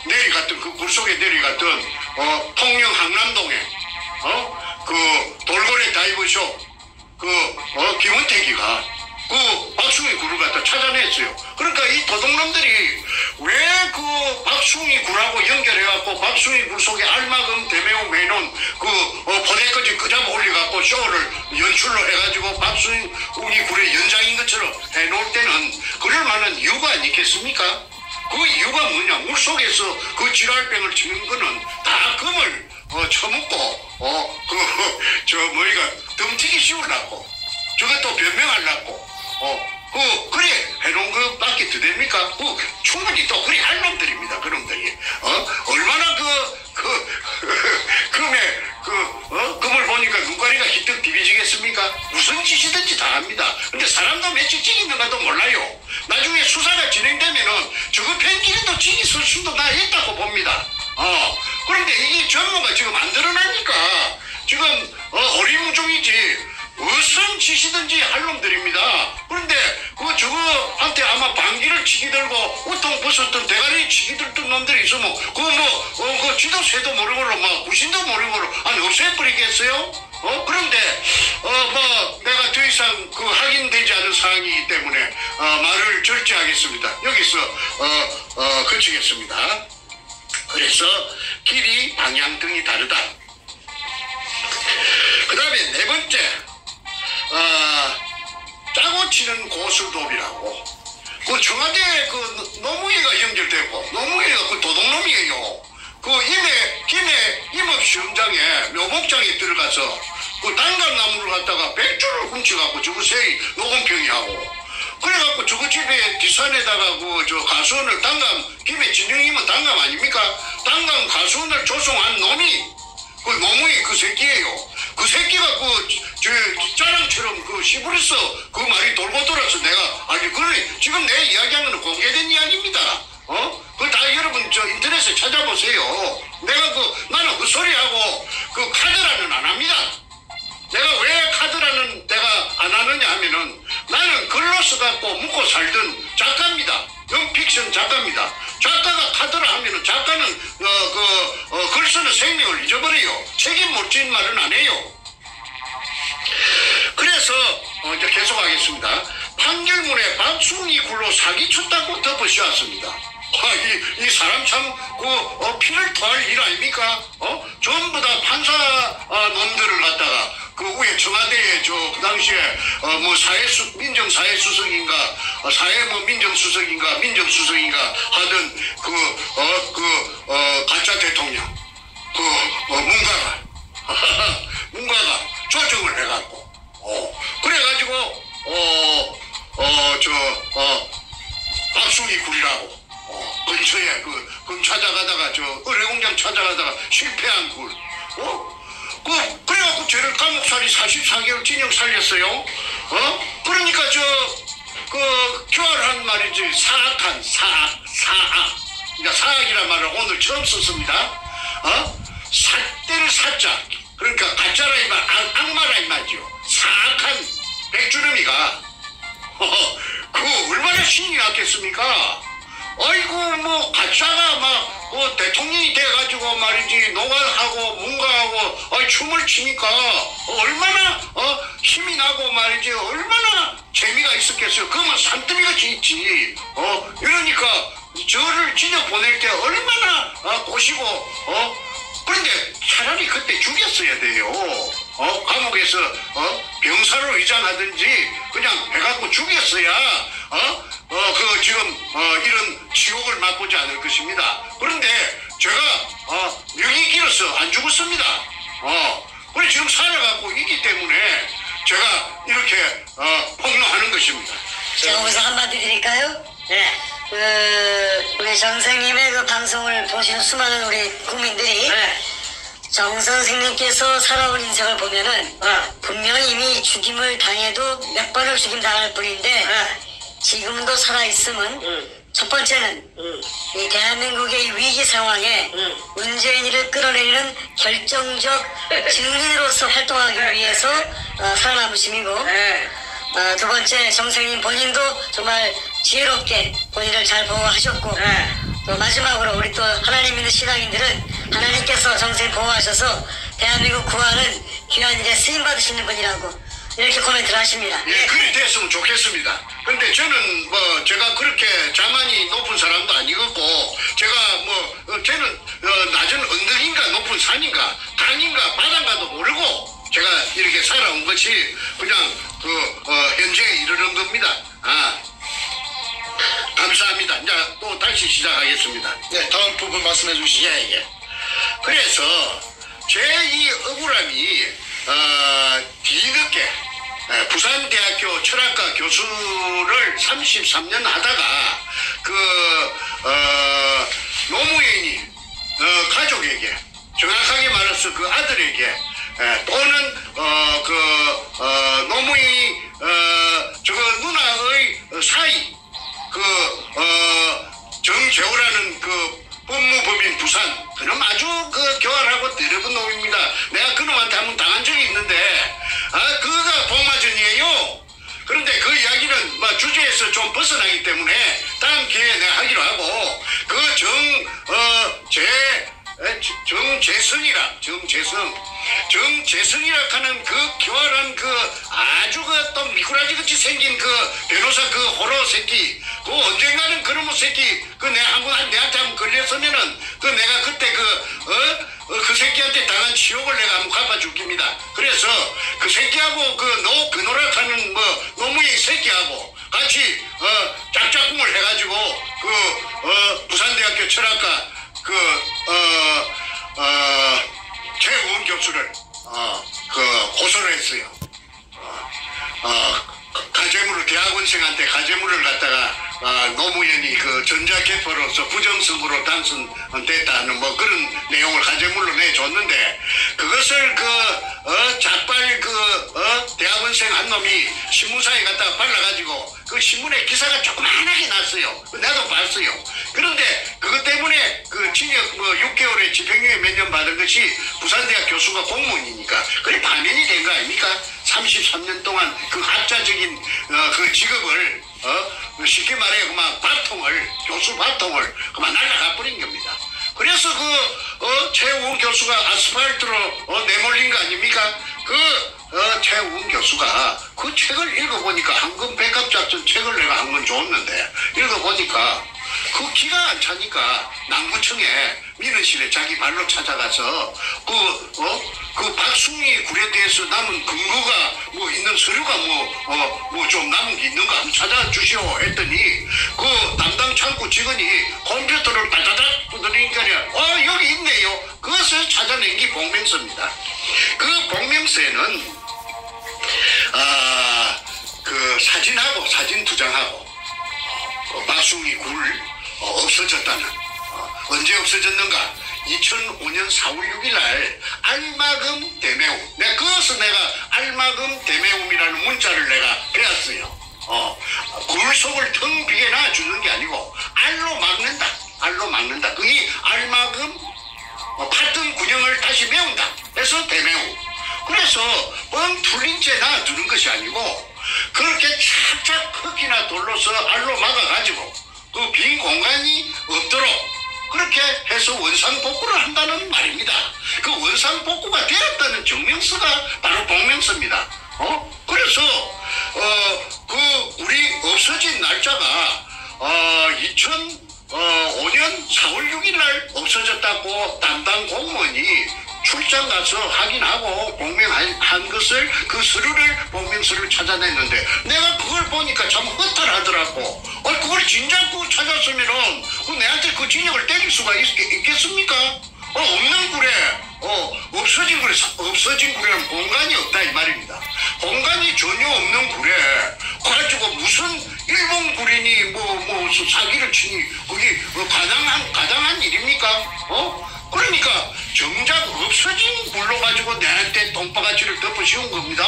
내려갔던 그 굴속에 내려갔던 통영 항남동에 돌고래 다이버숍 김원택이가 박숭이 굴을 갖다 찾아냈어요. 그러니까 이 도둑놈들이 왜 박숭이 굴하고 연결해갖고 박숭이 굴 속에 알마금 대매움 해놓은 포대까지 끄잡아 올려갖고 쇼를 연출로 해가지고 박숭이 굴의 연장인 것처럼 해놓을 때는 그럴 만한 이유가 아니겠습니까? 그 이유가 뭐냐? 물속에서 그 지랄병을 치는 거는 다 금을 처먹고 덤튀기 씌우려고 저것도 변명하려고 그래 해놓은 것밖에 더 됩니까? 충분히 또 그래 할 놈들입니다. 그놈들이 얼마나 금을 보니까 눈가리가 희떡 디비지겠습니까? 무슨 짓이든지 다 합니다. 근데 사람도 며칠 찍있는가도 몰라요. 나중에 수사가 진행되면은 저거 팬끼리도 찍이 쓸 수도 나 있다고 봅니다. 그런데 이게 전부가 지금 안 드러나니까 지금 오리무중이지 무슨 짓이든지 할 놈들입니다. 그런데 저거한테 아마 방귀를 치기 들고 우통 벗었던 대가리 치기 들던 놈들이 있으면 지도 새도 모르고 구신도 모르고 없애버리겠어요? 그런데 내가 더 이상 확인되지 않은 사항이기 때문에 말을 절제하겠습니다. 여기서 그치겠습니다. 그래서 길이 방향 등이 다르다. 그 다음에 네 번째 짜고 치는 고수톱이라고 청와대 노무회가 연결되고 노무회가 도둑놈이에요. 김해 임업시험장에 묘목장에 들어가서 단감나무를 갖다가 백조를 훔쳐갖고 저거 세이 녹음평이하고 그래갖고 저거 집에 뒷산에다가 가수원을 김해 진영이면 단감 아닙니까? 단감 가수원을 조성한 놈이 노무회 그 새끼예요. 그 새끼가 저 짜랑처럼 시부렸어. 그 말이 돌고 돌아서 내가, 아니, 그래. 지금 내 이야기하는 건 공개된 이야기입니다. 그걸 다 여러분 저 인터넷에 찾아보세요. 내가 나는 그 소리하고 카드라는 안 합니다. 내가 왜 카드라는 내가 안 하느냐 하면은 나는 글로 써갖고 묻고 살던 작가입니다. 영픽션 작가입니다. 작가가 카드라 하면은 작가는 글 쓰는 생명을 잊어버려요. 책임 못 지는 말은 안 해요. 그래서 이제 계속하겠습니다. 판결문에 박숭이 굴로 사기쳤다고 덮어씌웠습니다. 이 사람 참 피를 토할 일 아닙니까? 전부 다 판사 놈들을 갖다가 그 위에 청와대에 그 당시에 민정사회수석인가 민정수석인가 하던 가짜 대통령 문가가 조정을 해갖고 그래가지고 박숭이 굴이라고 근처에 찾아가다가 의뢰공장 찾아가다가 실패한 굴 그래갖고 쟤를 감옥살이 44개월 징역 살렸어요. 그러니까 교활한 말이지. 사악한 사악. 그러니까 사악이란 말을 오늘 처음 썼습니다. 삿대를 사자. 그러니까 가짜라 이 말, 악마라 이 말이죠. 사악한 백주름이가 얼마나 신이 났겠습니까? 아이고 가짜가 대통령이 돼가지고 말이지 노가하고 문가하고 춤을 추니까 얼마나 힘이 나고 말이지 얼마나 재미가 있었겠어요. 그러면 산더미같이 있지. 이러니까 저를 징역 보낼 때 얼마나 꼬시고 그런데 차라리 그때 죽였어야 돼요. 감옥에서 병사로 위장하든지 그냥 해갖고 죽였어야 지금 이런 지옥을 맛보지 않을 것입니다. 그런데 제가 명이 길어서 안 죽었습니다. 그래 지금 살아갖고 있기 때문에 제가 이렇게 폭로하는 것입니다. 제가 여기서 한마디 드릴까요? 네. 우리 정 선생님의 그 방송을 보시는 수많은 우리 국민들이 네. 정 선생님께서 살아온 인생을 보면은 분명히 이미 죽임을 당해도 몇 번을 죽임 당할 뿐인데 지금도 살아있으면 첫 번째는 이 대한민국의 위기 상황에 문재인이를 끌어내리는 결정적 증인으로서 활동하기 위해서 살아남으심이고 두 번째 정 선생님 본인도 정말 지혜롭게 본인을 잘 보호하셨고 또 마지막으로 우리 또 하나님 믿는 신앙인들은 하나님께서 정 선생님 보호하셔서 대한민국 구하는 귀한 일에 쓰임받으시는 분이라고 이렇게 코멘트를 하십니다. 예, 그리 됐으면 좋겠습니다. 근데 저는 제가 그렇게 자만이 높은 사람도 아니고 제가 쟤는 낮은 언덕인가 높은 산인가 강인가 바다인가도 모르고 제가 이렇게 살아온 것이 그냥 현재에 이르는 겁니다. 감사합니다. 이제 또 다시 시작하겠습니다. 네, 다음 부분 말씀해 주시죠. 예. 그래서 제 이 억울함이 뒤늦게 부산대학교 철학과 교수를 33년 하다가 노무현이 가족에게 정확하게 말해서 그 아들에게 또는 노무현이 누나의 사이 정재호라는 법무법인 부산 그놈 아주 교활하고 더러운 놈입니다. 내가 그놈한테 한번 당한 적이 있는데 그가 복마전이에요. 그런데 그 이야기는 주제에서 좀 벗어나기 때문에 다음 기회에 내가 하기로 하고 정재성이라 하는 교활한 아주 또 미꾸라지 같이 생긴 변호사 호러 새끼 언젠가는 그놈의 새끼 내한테 한번 걸렸으면은 내가 그때 그 새끼한테 당한 치욕을 내가 한번 갚아줄 겁니다. 그래서 그 새끼하고 노락하는 노무현 새끼하고 같이 짝짝꿍을 해가지고 부산대학교 철학과 최우원 교수를 고소를 했어요. 가재물을 대학원생한테 가재물을 갖다가 노무현이 그 전자개표로서 부정선거로 당선됐다는 뭐 그런 내용을 화제물로 내줬는데 그것을 작발 대학원생 한 놈이 신문사에 갖다가 발라가지고 그 신문에 기사가 조그만하게 났어요. 나도 봤어요. 그런데 그것 때문에 그 징역 6개월의 집행유예 몇 년 받은 것이 부산대학 교수가 공무원이니까 그래 파면이 된 거 아닙니까? 33년 동안 그 학자적인 그 직업을 쉽게 말해 그만 교수 바통을 그만 날라가 버린 겁니다. 그래서 최우훈 교수가 아스팔트로 내몰린 거 아닙니까? 최우훈 교수가 그 책을 읽어보니까 황금 백합작전 책을 내가 한 권 줬는데 읽어보니까 그 기가 안 차니까 남구청에 민원실에 자기 발로 찾아가서 그 박숭이 굴에 대해서 남은 근거가 뭐 있는 서류가 좀 남은 게 있는가 한번 찾아주시오 했더니 그 담당 창구 직원이 컴퓨터를 따다닥 두드리니까 여기 있네요. 그것을 찾아낸 게 복명서입니다. 그 복명서에는 그 사진하고 사진 2장하고 박숭이 굴 없어졌다는 언제 없어졌는가? 2005년 4월 6일 날 알마금 대매움. 내가 알마금 대매움이라는 문자를 내가 배웠어요. 굴 속을 텅 비게 놔주는 게 아니고 알로 막는다. 그게 알마금 파튼 군형을 다시 메운다. 그래서 대매움. 그래서 뻥 뚫린 채 놔두는 것이 아니고 그렇게 착착 흙이나 돌로서 알로 막아가지고 그 빈 공간이 없도록 그렇게 해서 원상복구를 한다는 말입니다. 그 원상복구가 되었다는 증명서가 바로 복명서입니다. 그래서 우리 없어진 날짜가 2005년 4월 6일 날 없어졌다고 담당 공무원이 출장 가서 확인하고 복명한 것을 그 서류를 복명서를 찾아냈는데 내가 그걸 보니까 참 허탈하더라고. 그걸 진작 찾았으면은 내한테 그 징역을 때릴 수가 있겠습니까? 없는 굴에 없어진 굴에는 공간이 없다 이 말입니다. 공간이 전혀 없는 굴에 가지고 무슨 일본 굴이니 뭐 사기를 치니 그게 가당한 일입니까? 그러니까 정작 없어진 굴로 가지고 내한테 똥바가지를 덮어 씌운 겁니다.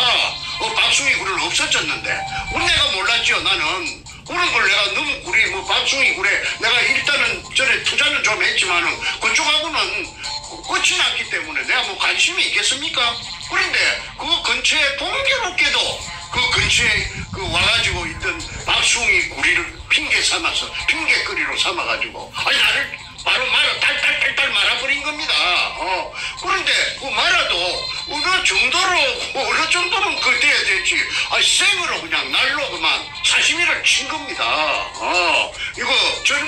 박숭이 굴은 없어졌는데 내가 몰랐죠. 나는 그런 걸 내가 너무 굴이 박숭이 굴에 내가 일단은 전에 투자는 좀 했지만은 그쪽하고는 끝이 났기 때문에 내가 관심이 있겠습니까? 그런데 그 근처에 동교롭게도 그 근처에 와가지고 있던 박숭이 구리를 핑계거리로 삼아가지고 나를 바로 딸딸딸 말아버린 겁니다. 그런데 말아도 어느 정도는 돼야 되지. 생으로 그냥 날로 그만 사시미를 친 겁니다. 이거 절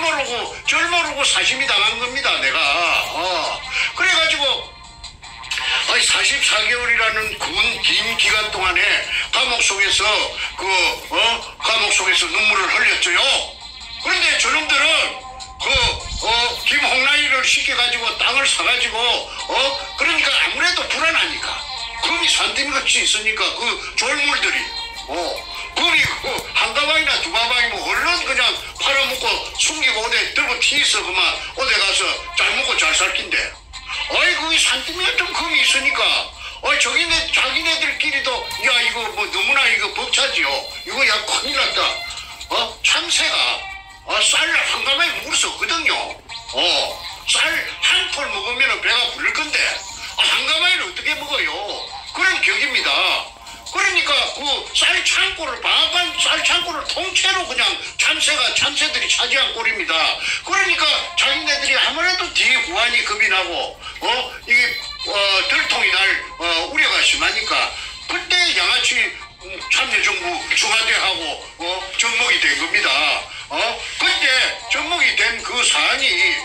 모르고 사시미 당한 겁니다. 내가. 그래가지고 44개월이라는 긴 기간 동안에 감옥 속에서 눈물을 흘렸죠요. 그런데 저놈들은 김홍라이를 시켜가지고 땅을 사가지고 그러니까 아무래도 불안하니까 금이 산더미같이 있으니까 졸물들이 금이 한 가방이나 2가방이면 얼른 그냥 팔아먹고 숨기고 어디 들고 튀어서 그만 어디 가서 잘 먹고 잘 살긴데 거기 산더미 같은 금이 있으니까 자기네들끼리도 야 이거 너무나 이거 벅차지요. 이거 야 큰일 났다. 참새가 쌀 한 가마에 물을 썼거든요. 쌀 한 톨 먹으면 배가 부를 건데 한 가마에는 어떻게 먹어요? 그런 격입니다. 그러니까 쌀 창고를 방앗간 쌀 창고를 통째로 그냥 참새들이 차지한 꼴입니다. 그러니까 자기네들이 아무래도 뒤에 후환이 겁이 나고 이게 들통이 날 우려가 심하니까 그때 양아치 참여정부 중화대하고 접목이 된 겁니다. 그때 접목이 된 그 사안이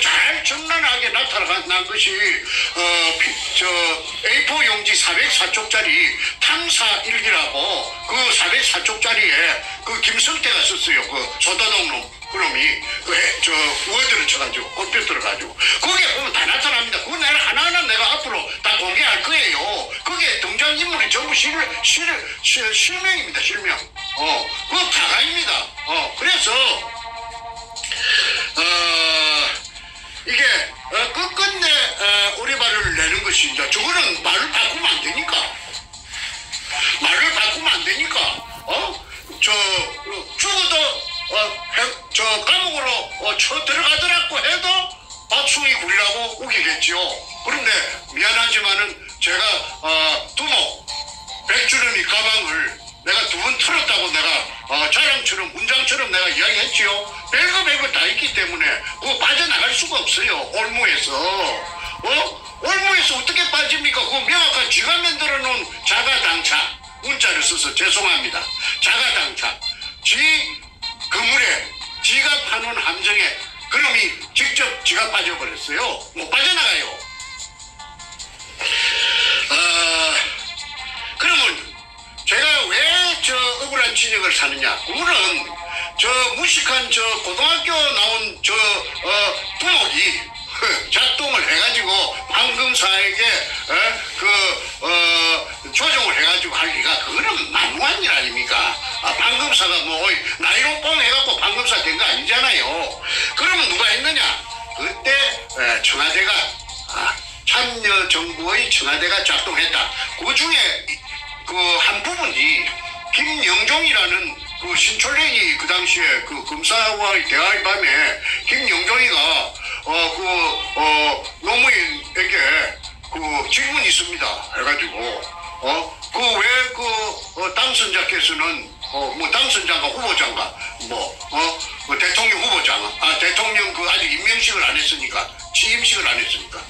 잘 정난하게 나타난 것이 A4 용지 404쪽짜리 탐사 일기라고 404쪽짜리에 김성태가 썼어요. 소다동 놈. 그놈이 워드를 쳐가지고 컴퓨터를 가지고 거기에 보면 다 나타납니다. 그거 내가 하나하나 내가 앞으로 다 공개할 거예요. 그게 등장인물이 전부 실명입니다. 실명. 그거 가가입니다. 그래서 이게 끝끝내 오리발을 내는 것이 이제 저거는 말을 바꾸면 안 되니까. 말을 바꾸면 안 되니까. 죽어도 저 감옥으로 쳐 들어가더라고 해도 박수이 굴리라고 우기겠지요. 그런데 미안하지만은 제가 두목 백주름이 가방을 내가 두 번 털었다고 내가 자랑처럼 문장처럼 내가 이야기했지요. 별거 다 있기 때문에 그거 빠져나갈 수가 없어요. 올무에서 올무에서 어떻게 빠집니까? 그거 명확한 쥐가 만들어 놓은 자가당착 문자를 써서 죄송합니다. 자가당착 지 그물에 지가 파놓은 함정에 그놈이 직접 지가 빠져버렸어요. 못 빠져나가요. 그러면 제가 왜 저 억울한 진역을 사느냐? 그거는 저 무식한 저 고등학교 나온 저 부목이 작동을 해가지고 방금사에게 조정을 해가지고 할 리가 그거는 만무한 일 아닙니까? 방금사가 뭐 나이로 뽕 해갖고 방금사 된 거 아니잖아요. 그러면 누가 했느냐? 그때 청와대가 참여정부의 청와대가 작동했다. 그 중에 그 한 부분이 김영종이라는 그 신촌랭이 그 당시에 그 검사와의 대화의 밤에 김영종이가 노무현에게 그 질문이 있습니다. 해가지고 그 왜 당선자께서는 뭐 당선자가 후보자인가 뭐 대통령 후보자가 대통령 그 아직 임명식을 안 했으니까 취임식을 안 했으니까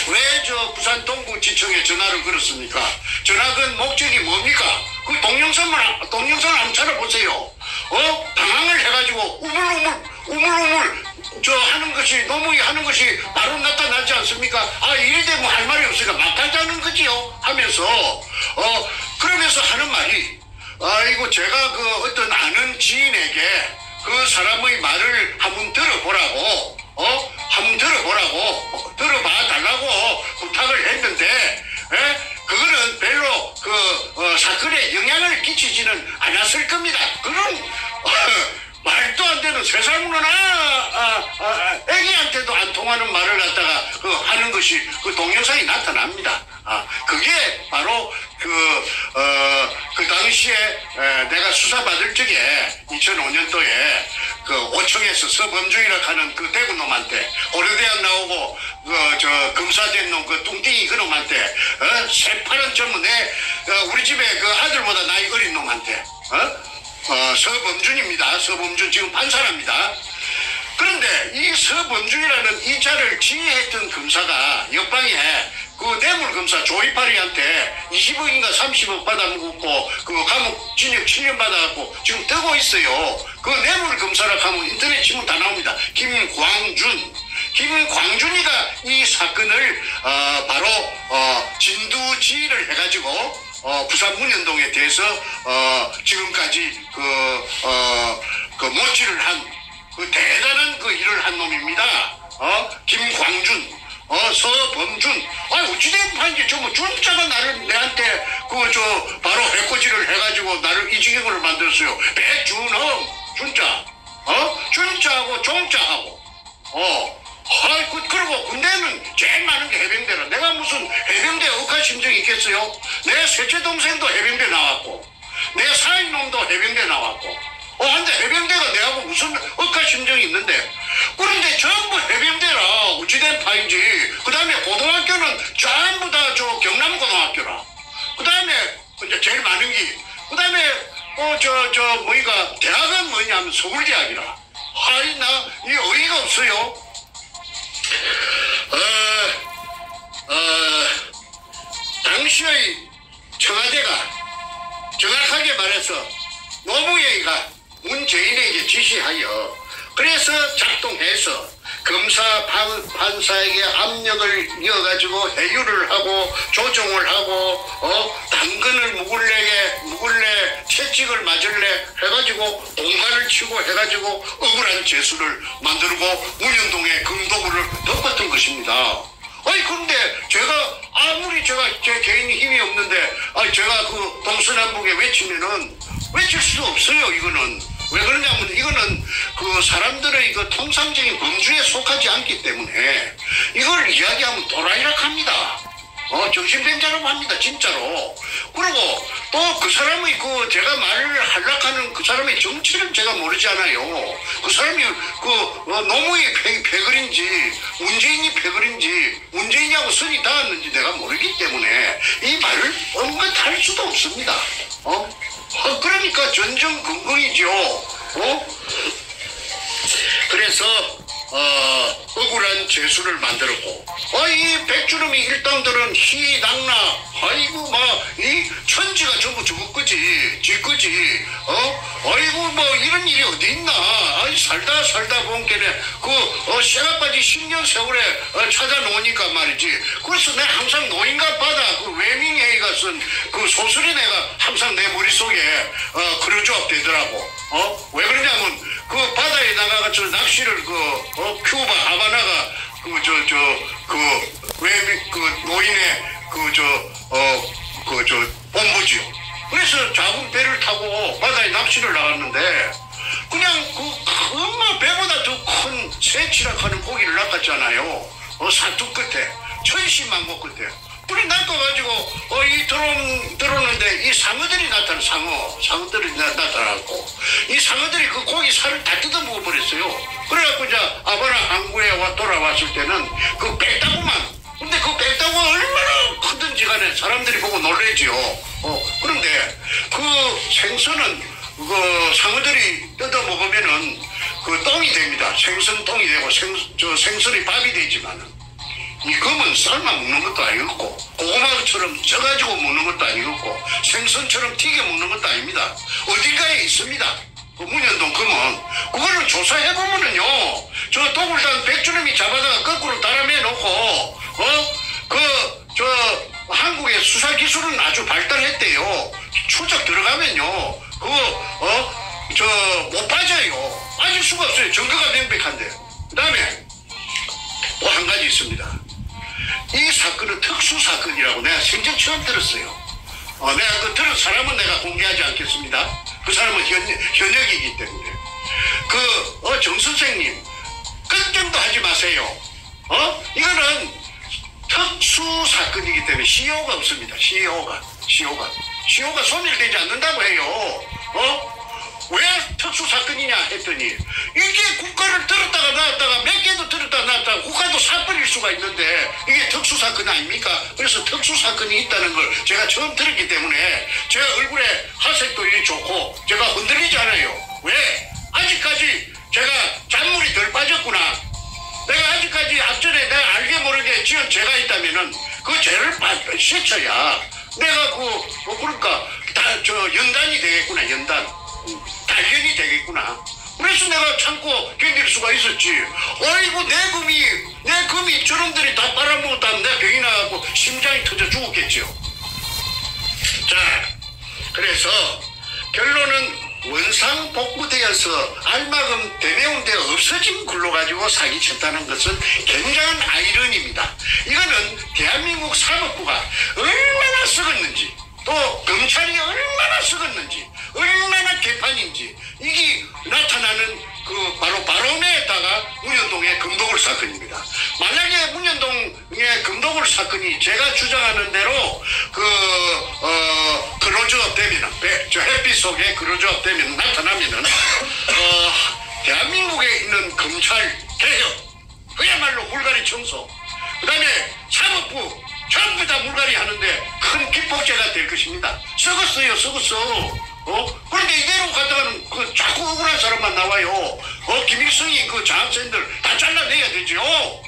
왜 저 부산 동부지청에 전화를 걸었습니까? 전화건 목적이 뭡니까? 그 동영상을 한번 찾아보세요. 방황을 해가지고 우물우물 저 하는 것이 노무이 하는 것이 바로 나타나지 않습니까? 이래 되면 할 말이 없으니까 막 하자는 거지요. 하면서 그러면서 하는 말이 이거 제가 그 어떤 아는 지인에게 그 사람의 말을 한번 들어보라고 들어봐 달라고 부탁을 했는데 그거는 별로 그 사건에 영향을 끼치지는 않았을 겁니다. 그런 말도 안 되는 세상문화나 애기한테도 안 통하는 말을 갖다가 하는 것이 그 동영상이 나타납니다. 그게 바로 그 당시에 내가 수사받을 적에 2005년도에 그 5청에서 서범주이라 하는 그 대구 놈한테 고려대학 나오고 저 검사된 놈 그 뚱띵이 그 놈한테 새파란 젊은 우리 집에 그 아들보다 나이 어린 놈한테 서범준입니다. 서범준 지금 판사랍니다. 그런데 이 서범준이라는 이 자를 지휘했던 검사가 옆방에 그 뇌물검사 조이파리한테 20억인가 30억 받아먹고 그 감옥 징역 7년 받아갖고 지금 뜨고 있어요. 그 뇌물검사라고 하면 인터넷 치면 다 나옵니다. 김광준이가 이 사건을 바로 진두지휘를 해가지고 부산 문현동에 대해서 지금까지 그 모치를 한 그 대단한 그 일을 한 놈입니다. 김광준, 서범준. 어찌된 판지 뭐 준자가 내한테 바로 해코지를 해가지고 나를 이 지경으로 만들었어요. 백준엄 준자, 준자하고 종자하고. 그리고 군대는 제일 많은 게 해병대라. 내가 무슨 해병대 억하심정이 있겠어요? 내 셋째 동생도 해병대 나왔고, 내 사인놈도 해병대 나왔고. 근데 해병대가 내하고 무슨 억하심정이 있는데, 그런데 전부 해병대라. 어찌된 파인지. 그 다음에 고등학교는 전부 다 저 경남고등학교라. 그 다음에 이제 제일 많은 게, 그 다음에 뭐이가 대학은 뭐냐면 서울대학이라. 나 이 어이가 없어요. 당시의 청와대가 정확하게 말해서 노무현이가 문재인에게 지시하여 그래서 작동해서 검사 판사에게 압력을 이어가지고 해유를 하고 조정을 하고 당근을 묵을래 채찍을 맞을래 해가지고 공간을 치고 해가지고 억울한 재수를 만들고 문현동에 금도구를 덮었던 것입니다. 그런데 제가 아무리 제 개인이 힘이 없는데 제가 그 동서남북에 외치면은 외칠 수도 없어요. 이거는 왜 그러냐면 이거는 그 사람들의 그 통상적인 범주에 속하지 않기 때문에 이걸 이야기하면 또라이락 합니다. 정신병자라고 합니다. 진짜로. 그리고 또 그 사람의 그 제가 말을 하려고 그 사람의 정체를 제가 모르지 않아요. 그 사람이 노무의 패거인지 문재인이 패거인지 문재인이하고 선이 닿았는지 내가 모르기 때문에 이 말을 언급할 수도 없습니다. 그러니까 전전긍긍이죠. 그래서 억울한 재수를 만들었고 이 백주름이 일당들은 희낙나 아이고 이 천지가 전부 저거 끄지 지 끄지 아이고 이런 일이 어디 있나 살다 본게네 쇠가빠지 10년 세월에 찾아놓으니까 말이지. 그래서 내가 항상 노인과 바다 그 외밍회의가 쓴 그 소설이 내가 항상 내 머릿속에 그려져 되더라고. 왜 그러냐면 그 바다에 나가가지고 낚시를 큐바 하바나가 노인의 본부지요. 그래서 작은 배를 타고 바다에 낚시를 나갔는데 그냥 배보다 더 큰 새치락하는 고기를 낚았잖아요. 사투 끝에 천신만고 끝에 불이 낚아가지고 이 들어오는데 이 상어들이 상어들이 나타났고 이 상어들이 그 고기 살을 다 뜯어 먹어버렸어요. 그래갖고 이제 아바나 항구에 돌아왔을 때는 그 빽다구만. 근데 그 빽다구가 얼마나 크든지 간에 사람들이 보고 놀래지요. 그런데 그 생선은 그 상어들이 뜯어 먹으면은 그 똥이 됩니다. 생선 똥이 되고 생선이 밥이 되지만은 이 검은 삶아 먹는 것도 아니었고 고구마처럼 쪄가지고 먹는 것도 아니었고 생선처럼 튀겨 먹는 것도 아닙니다. 어딘가에 있습니다. 그 문현동 검은 그거를 조사해보면은요 저 도굴단 백주름이 잡아다가 거꾸로 달아매 놓고 한국의 수사기술은 아주 발달했대요. 추적 들어가면요 못 빠져요. 빠질 수가 없어요. 증거가 명백한데. 그 다음에 또 한 가지 있습니다. 이 사건은 특수사건이라고 내가 생전 처음 들었어요. 내가 들은 사람은 내가 공개하지 않겠습니다. 그 사람은 현역이기 때문에. 정 선생님, 걱정도 하지 마세요. 이거는 특수사건이기 때문에 CEO가 없습니다. CEO가 소멸되지 않는다고 해요. 왜 특수사건이냐 했더니 이게 국가를 들었다가 놨다가 몇 개도 들었다가 놨다가 국가도 사버릴 수가 있는데 이게 특수사건 아닙니까? 그래서 특수사건이 있다는 걸 제가 처음 들었기 때문에 제 얼굴에 하색도 이리 좋고 제가 흔들리지 않아요. 왜? 아직까지 제가 잔물이 덜 빠졌구나. 내가 아직까지 앞전에 내가 알게 모르게 지은 죄가 있다면은 그 죄를 씻어야 내가 그러니까 연단이 되겠구나. 달견이 되겠구나. 그래서 내가 참고 견딜 수가 있었지. 어이구 내 금이 저놈들이 다 빨아먹었다면 내 병이 나가고 심장이 터져 죽었겠죠. 자, 그래서 결론은 원상복구되어서 알마금 대매운되어 없어진 글로 가지고 사기쳤다는 것은 굉장한 아이러니입니다. 이거는 대한민국 사법부가 얼마나 썩었는지 또 검찰이 얼마나 썩었는지 얼마나 개판인지 이게 나타나는 바로 바로메에다가 문현동의 금도굴 사건입니다. 만약에 문현동의 금도굴 사건이 제가 주장하는 대로 클로즈업 되면은 저 햇빛 속에 클로즈업 되면 나타나면은 대한민국에 있는 검찰 개혁 그야말로 물갈이 청소 그 다음에 사법부 전부 다 물갈이 하는데 큰 기폭제가 될 것입니다. 썩었어. 그런데 이대로 가다가는 자꾸 억울한 사람만 나와요. 김일성이 장학생들 다 잘라내야 되죠.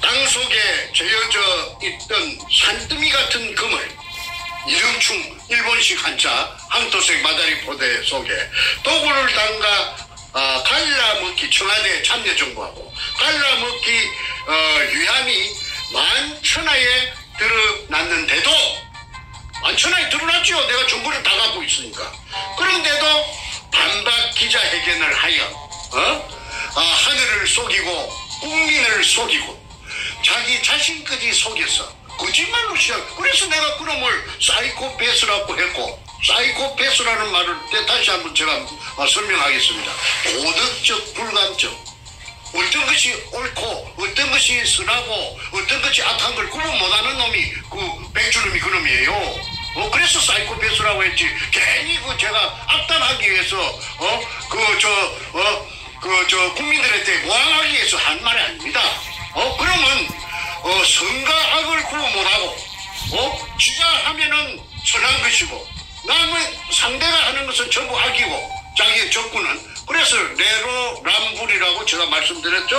땅속에 재어져 있던 산더미 같은 금을 이름충 일본식 한자 항토색 마다리 포대 속에 도구를 담가 갈라먹기 청와대 참여정부하고 갈라먹기 유함이 만천하에 드러났는데도 만천하에 드러났죠. 내가 정보를 다 갖고 있으니까. 그런데도 반박 기자회견을 하여 하늘을 속이고 국민을 속이고 자기 자신까지 속여서 거짓말로 시작. 그래서 내가 그놈을 사이코패스라고 했고, 사이코패스라는 말을 다시 한번 제가 설명하겠습니다. 도덕적 불감증. 어떤 것이 옳고 어떤 것이 선하고 어떤 것이 악한 걸 구분 못하는 놈이 그 백주놈이 그놈이에요. 그래서 사이코패스라고 했지. 괜히 그 제가 악담하기 위해서 국민들한테 모함하기 위해서 한 말이 아닙니다. 그러면 선과 악을 구분 못하고 지가 하면은 선한 것이고 남의 상대가 하는 것은 전부 악이고 자기의 적군은. 그래서 내로남불이라고 제가 말씀드렸죠.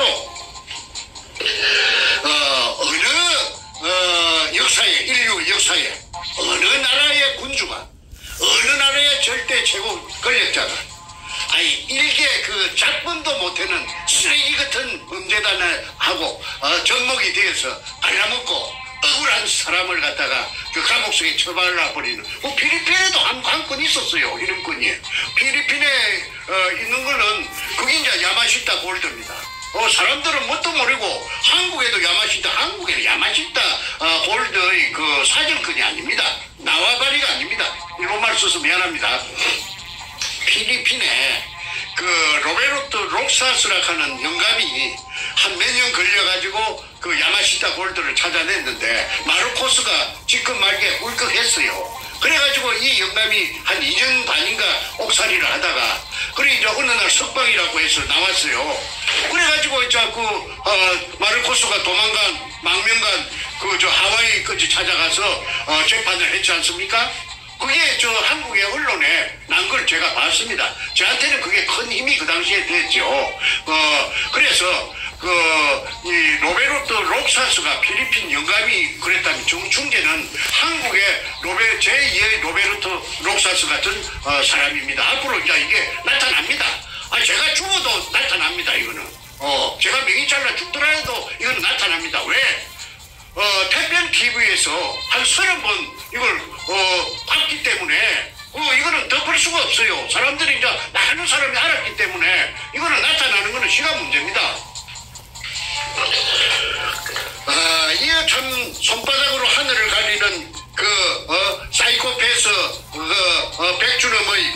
어느 역사에, 인류 역사에 어느 나라의 군주가 어느 나라의 절대 최고 권력자가 일개 그 작품도 못하는 쓰레기 같은 범죄단을 하고 접목이 되어서 발라먹고 억울한 사람을 갖다가 그 감옥 속에 처발라 버리는. 필리핀에도 한 건 있었어요. 이런 건이. 필리핀에 있는 거는 그게 이제 야마시타 골드입니다. 사람들은 뭣도 모르고 한국에도 야마시타, 한국에 야마시타 골드의 그 사정권이 아닙니다. 나와바리가 아닙니다. 일본말 써서 미안합니다. 필리핀에 그 로베르토 록사스라 하는 영감이 한 몇 년 걸려가지고 그 야마시타 골드를 찾아냈는데 마르코스가 지금 말게 울컥했어요. 그래가지고 이 영감이 한 2년 반인가 옥살이를 하다가 그래 이제 어느 날 석방이라고 해서 나왔어요. 그래가지고 자꾸 마르코스가 도망간 망명간 그 하와이까지 찾아가서 재판을 했지 않습니까? 그게 한국의 언론에 난 걸 제가 봤습니다. 저한테는 그게 큰 힘이 그 당시에 됐죠. 그래서 이 로베르토 록사스가 필리핀 영감이 그랬다면 중재는 한국의 제2의 로베르토 록사스 같은 사람입니다. 앞으로 이제 이게 나타납니다. 제가 죽어도 나타납니다. 이거는. 제가 명의 잘라 죽더라도 이거는 나타납니다. 왜? 태평 TV에서 한 30번 이걸 봤기 때문에 이거는 덮을 수가 없어요. 사람들이 이제 많은 사람이 알았기 때문에 이거는 나타나는 거는 시간 문제입니다. 이거 참 손바닥으로 하늘을 가리는 사이코패스 백주놈의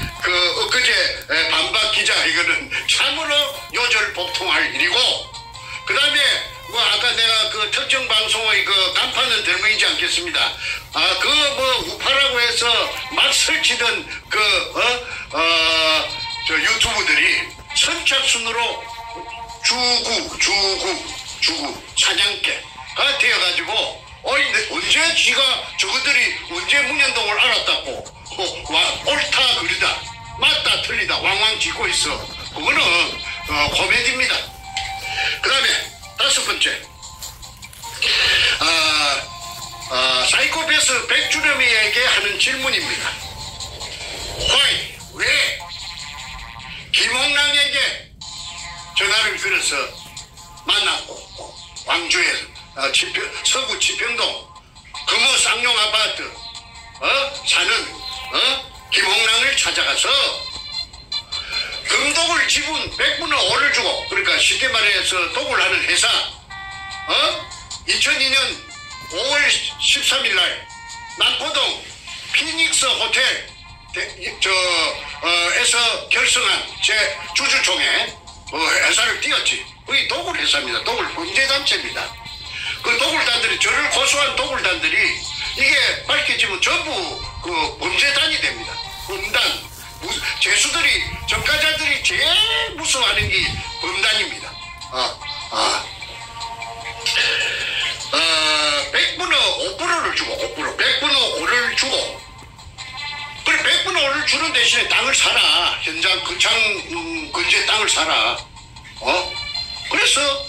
엊그제 반박 기자 이거는 참으로 요절복통할 일이고, 그 다음에 아까 내가 그 특정 방송의 간판은 들먹이지 않겠습니다. 우파라고 해서 막 설치던 유튜브들이 선착순으로 주구 사냥개가 되어가지고 언제 저것들이 언제 문현동을 알았다고 옳다 그르다 맞다 틀리다 왕왕 짓고 있어. 그거는 코미디입니다. 그 다음에 5번째 사이코패스 백주렴이에게 하는 질문입니다. 왜 김홍남에게 전화를 걸어서 만났고 광주에 서구 지평동 금호 쌍용 아파트 사는 김홍남을 찾아가서 금독을 지분 100분의 5를 주고, 그러니까 쉽게 말해서 독을 하는 회사 2002년 5월 13일 날 남포동 피닉스 호텔 에서 결성한 제 주주총회 회사를 띄웠지. 그게 도굴 회사입니다. 도굴 범죄단체입니다. 그 도굴단들이, 저를 고소한 도굴단들이 이게 밝혀지면 전부 범죄단이 됩니다. 범단. 죄수들이, 전과자들이 제일 무서워하는 게 범단입니다. 100분의 5%를 주고, 100분의 5를 주고, 그래 100분의 5를 주는 대신에 땅을 사라. 현장 거창 근처에 땅을 사라. 그래서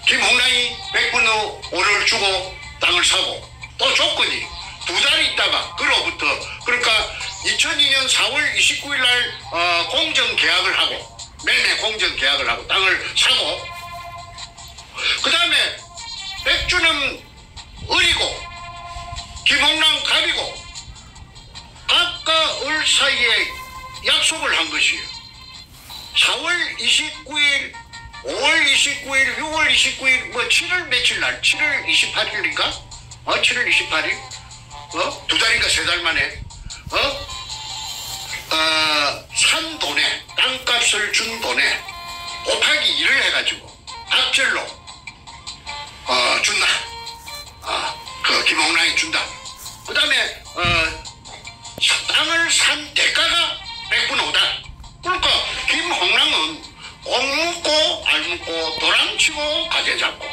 김홍남이 100분의 5를 주고 땅을 사고, 또 조건이 2달 있다가 그로부터, 그러니까 2002년 4월 29일 날 공정 계약을 하고, 매매 공정 계약을 하고 땅을 사고, 그 다음에 백주는 을이고 김홍남 갑이고 갑과 을 사이에 약속을 한 것이에요. 4월 29일, 5월 29일, 6월 29일, 7월 며칠 날, 7월 28일인가? 7월 28일? 2달인가 3달 만에? 산 돈에, 땅값을 준 돈에 곱하기 2를 해가지고 악절로 준다. 그 김홍랑이 준다. 그 다음에 땅을 산 대가가 100분 5다. 그러니까 김홍랑은 옥 묻고 알 묻고 도랑치고 가재 잡고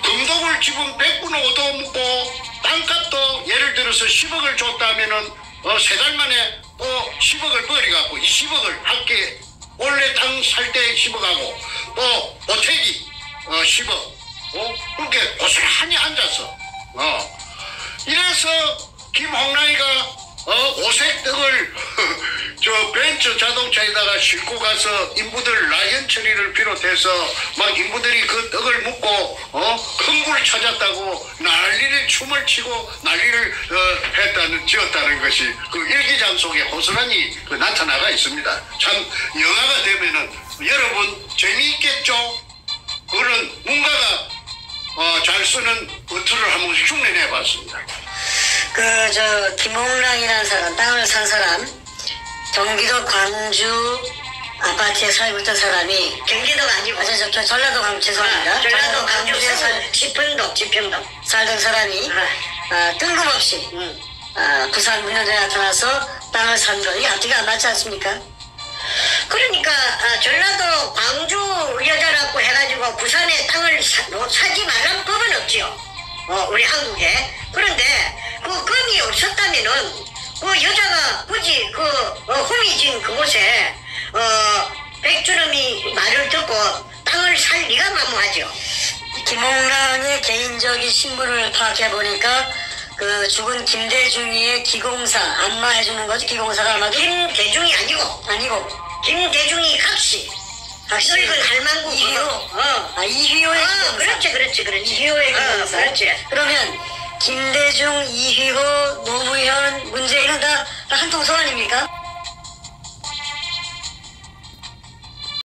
금독을 지금 100분 5도 묻고 땅값도 예를 들어서 10억을 줬다면은 3달 만에 또 10억을 버려갖고 20억을 할게. 원래 땅 살 때 10억하고 또 보태기 10억 그렇게 고스란히 앉아서 이래서 김홍랑이가 오색 떡을 저 벤츠 자동차에다가 싣고 가서 인부들 라이언처리를 비롯해서 막 인부들이 그 떡을 묻고 흥부를 찾았다고 난리를 춤을 치고 난리를 지었다는 것이 그 일기장 속에 고스란히 나타나가 있습니다. 참 영화가 되면은 여러분 재미있겠죠? 그거는 문가가 잘 쓰는 어투를 한번 흉내내 봤습니다. 김홍랑이라는 사람, 땅을 산 사람, 경기도 광주 아파트에 살고 있던 사람이, 경기도가 아니고, 전라도 광주, 죄송합니다. 전라도 광주에 지평동 살던 사람이, 뜬금없이, 부산 문현에 나타나서 땅을 산 거, 이게 앞뒤가 안 맞지 않습니까? 그러니까 전라도 광주 여자라고 해가지고 부산에 땅을 사지 말란 법은 없지요. 우리 한국에. 그런데 그 금이 없었다면은 그 여자가 굳이 그 후미진 그곳에 백주름이 말을 듣고 땅을 살 리가 만무하죠. 김홍랑의 개인적인 신분을 파악해 보니까 그 죽은 김대중이의 기공사 안마해주는 거지. 기공사가 아마도 김대중이 아니고 김대중이 각시 늙은 할망구 이휘호. 이휘호의 기공사. 그렇지 이휘호의 기공사. 그렇지. 그러면 김대중, 이휘호, 노무현, 문재인은 다 한통속 아닙니까?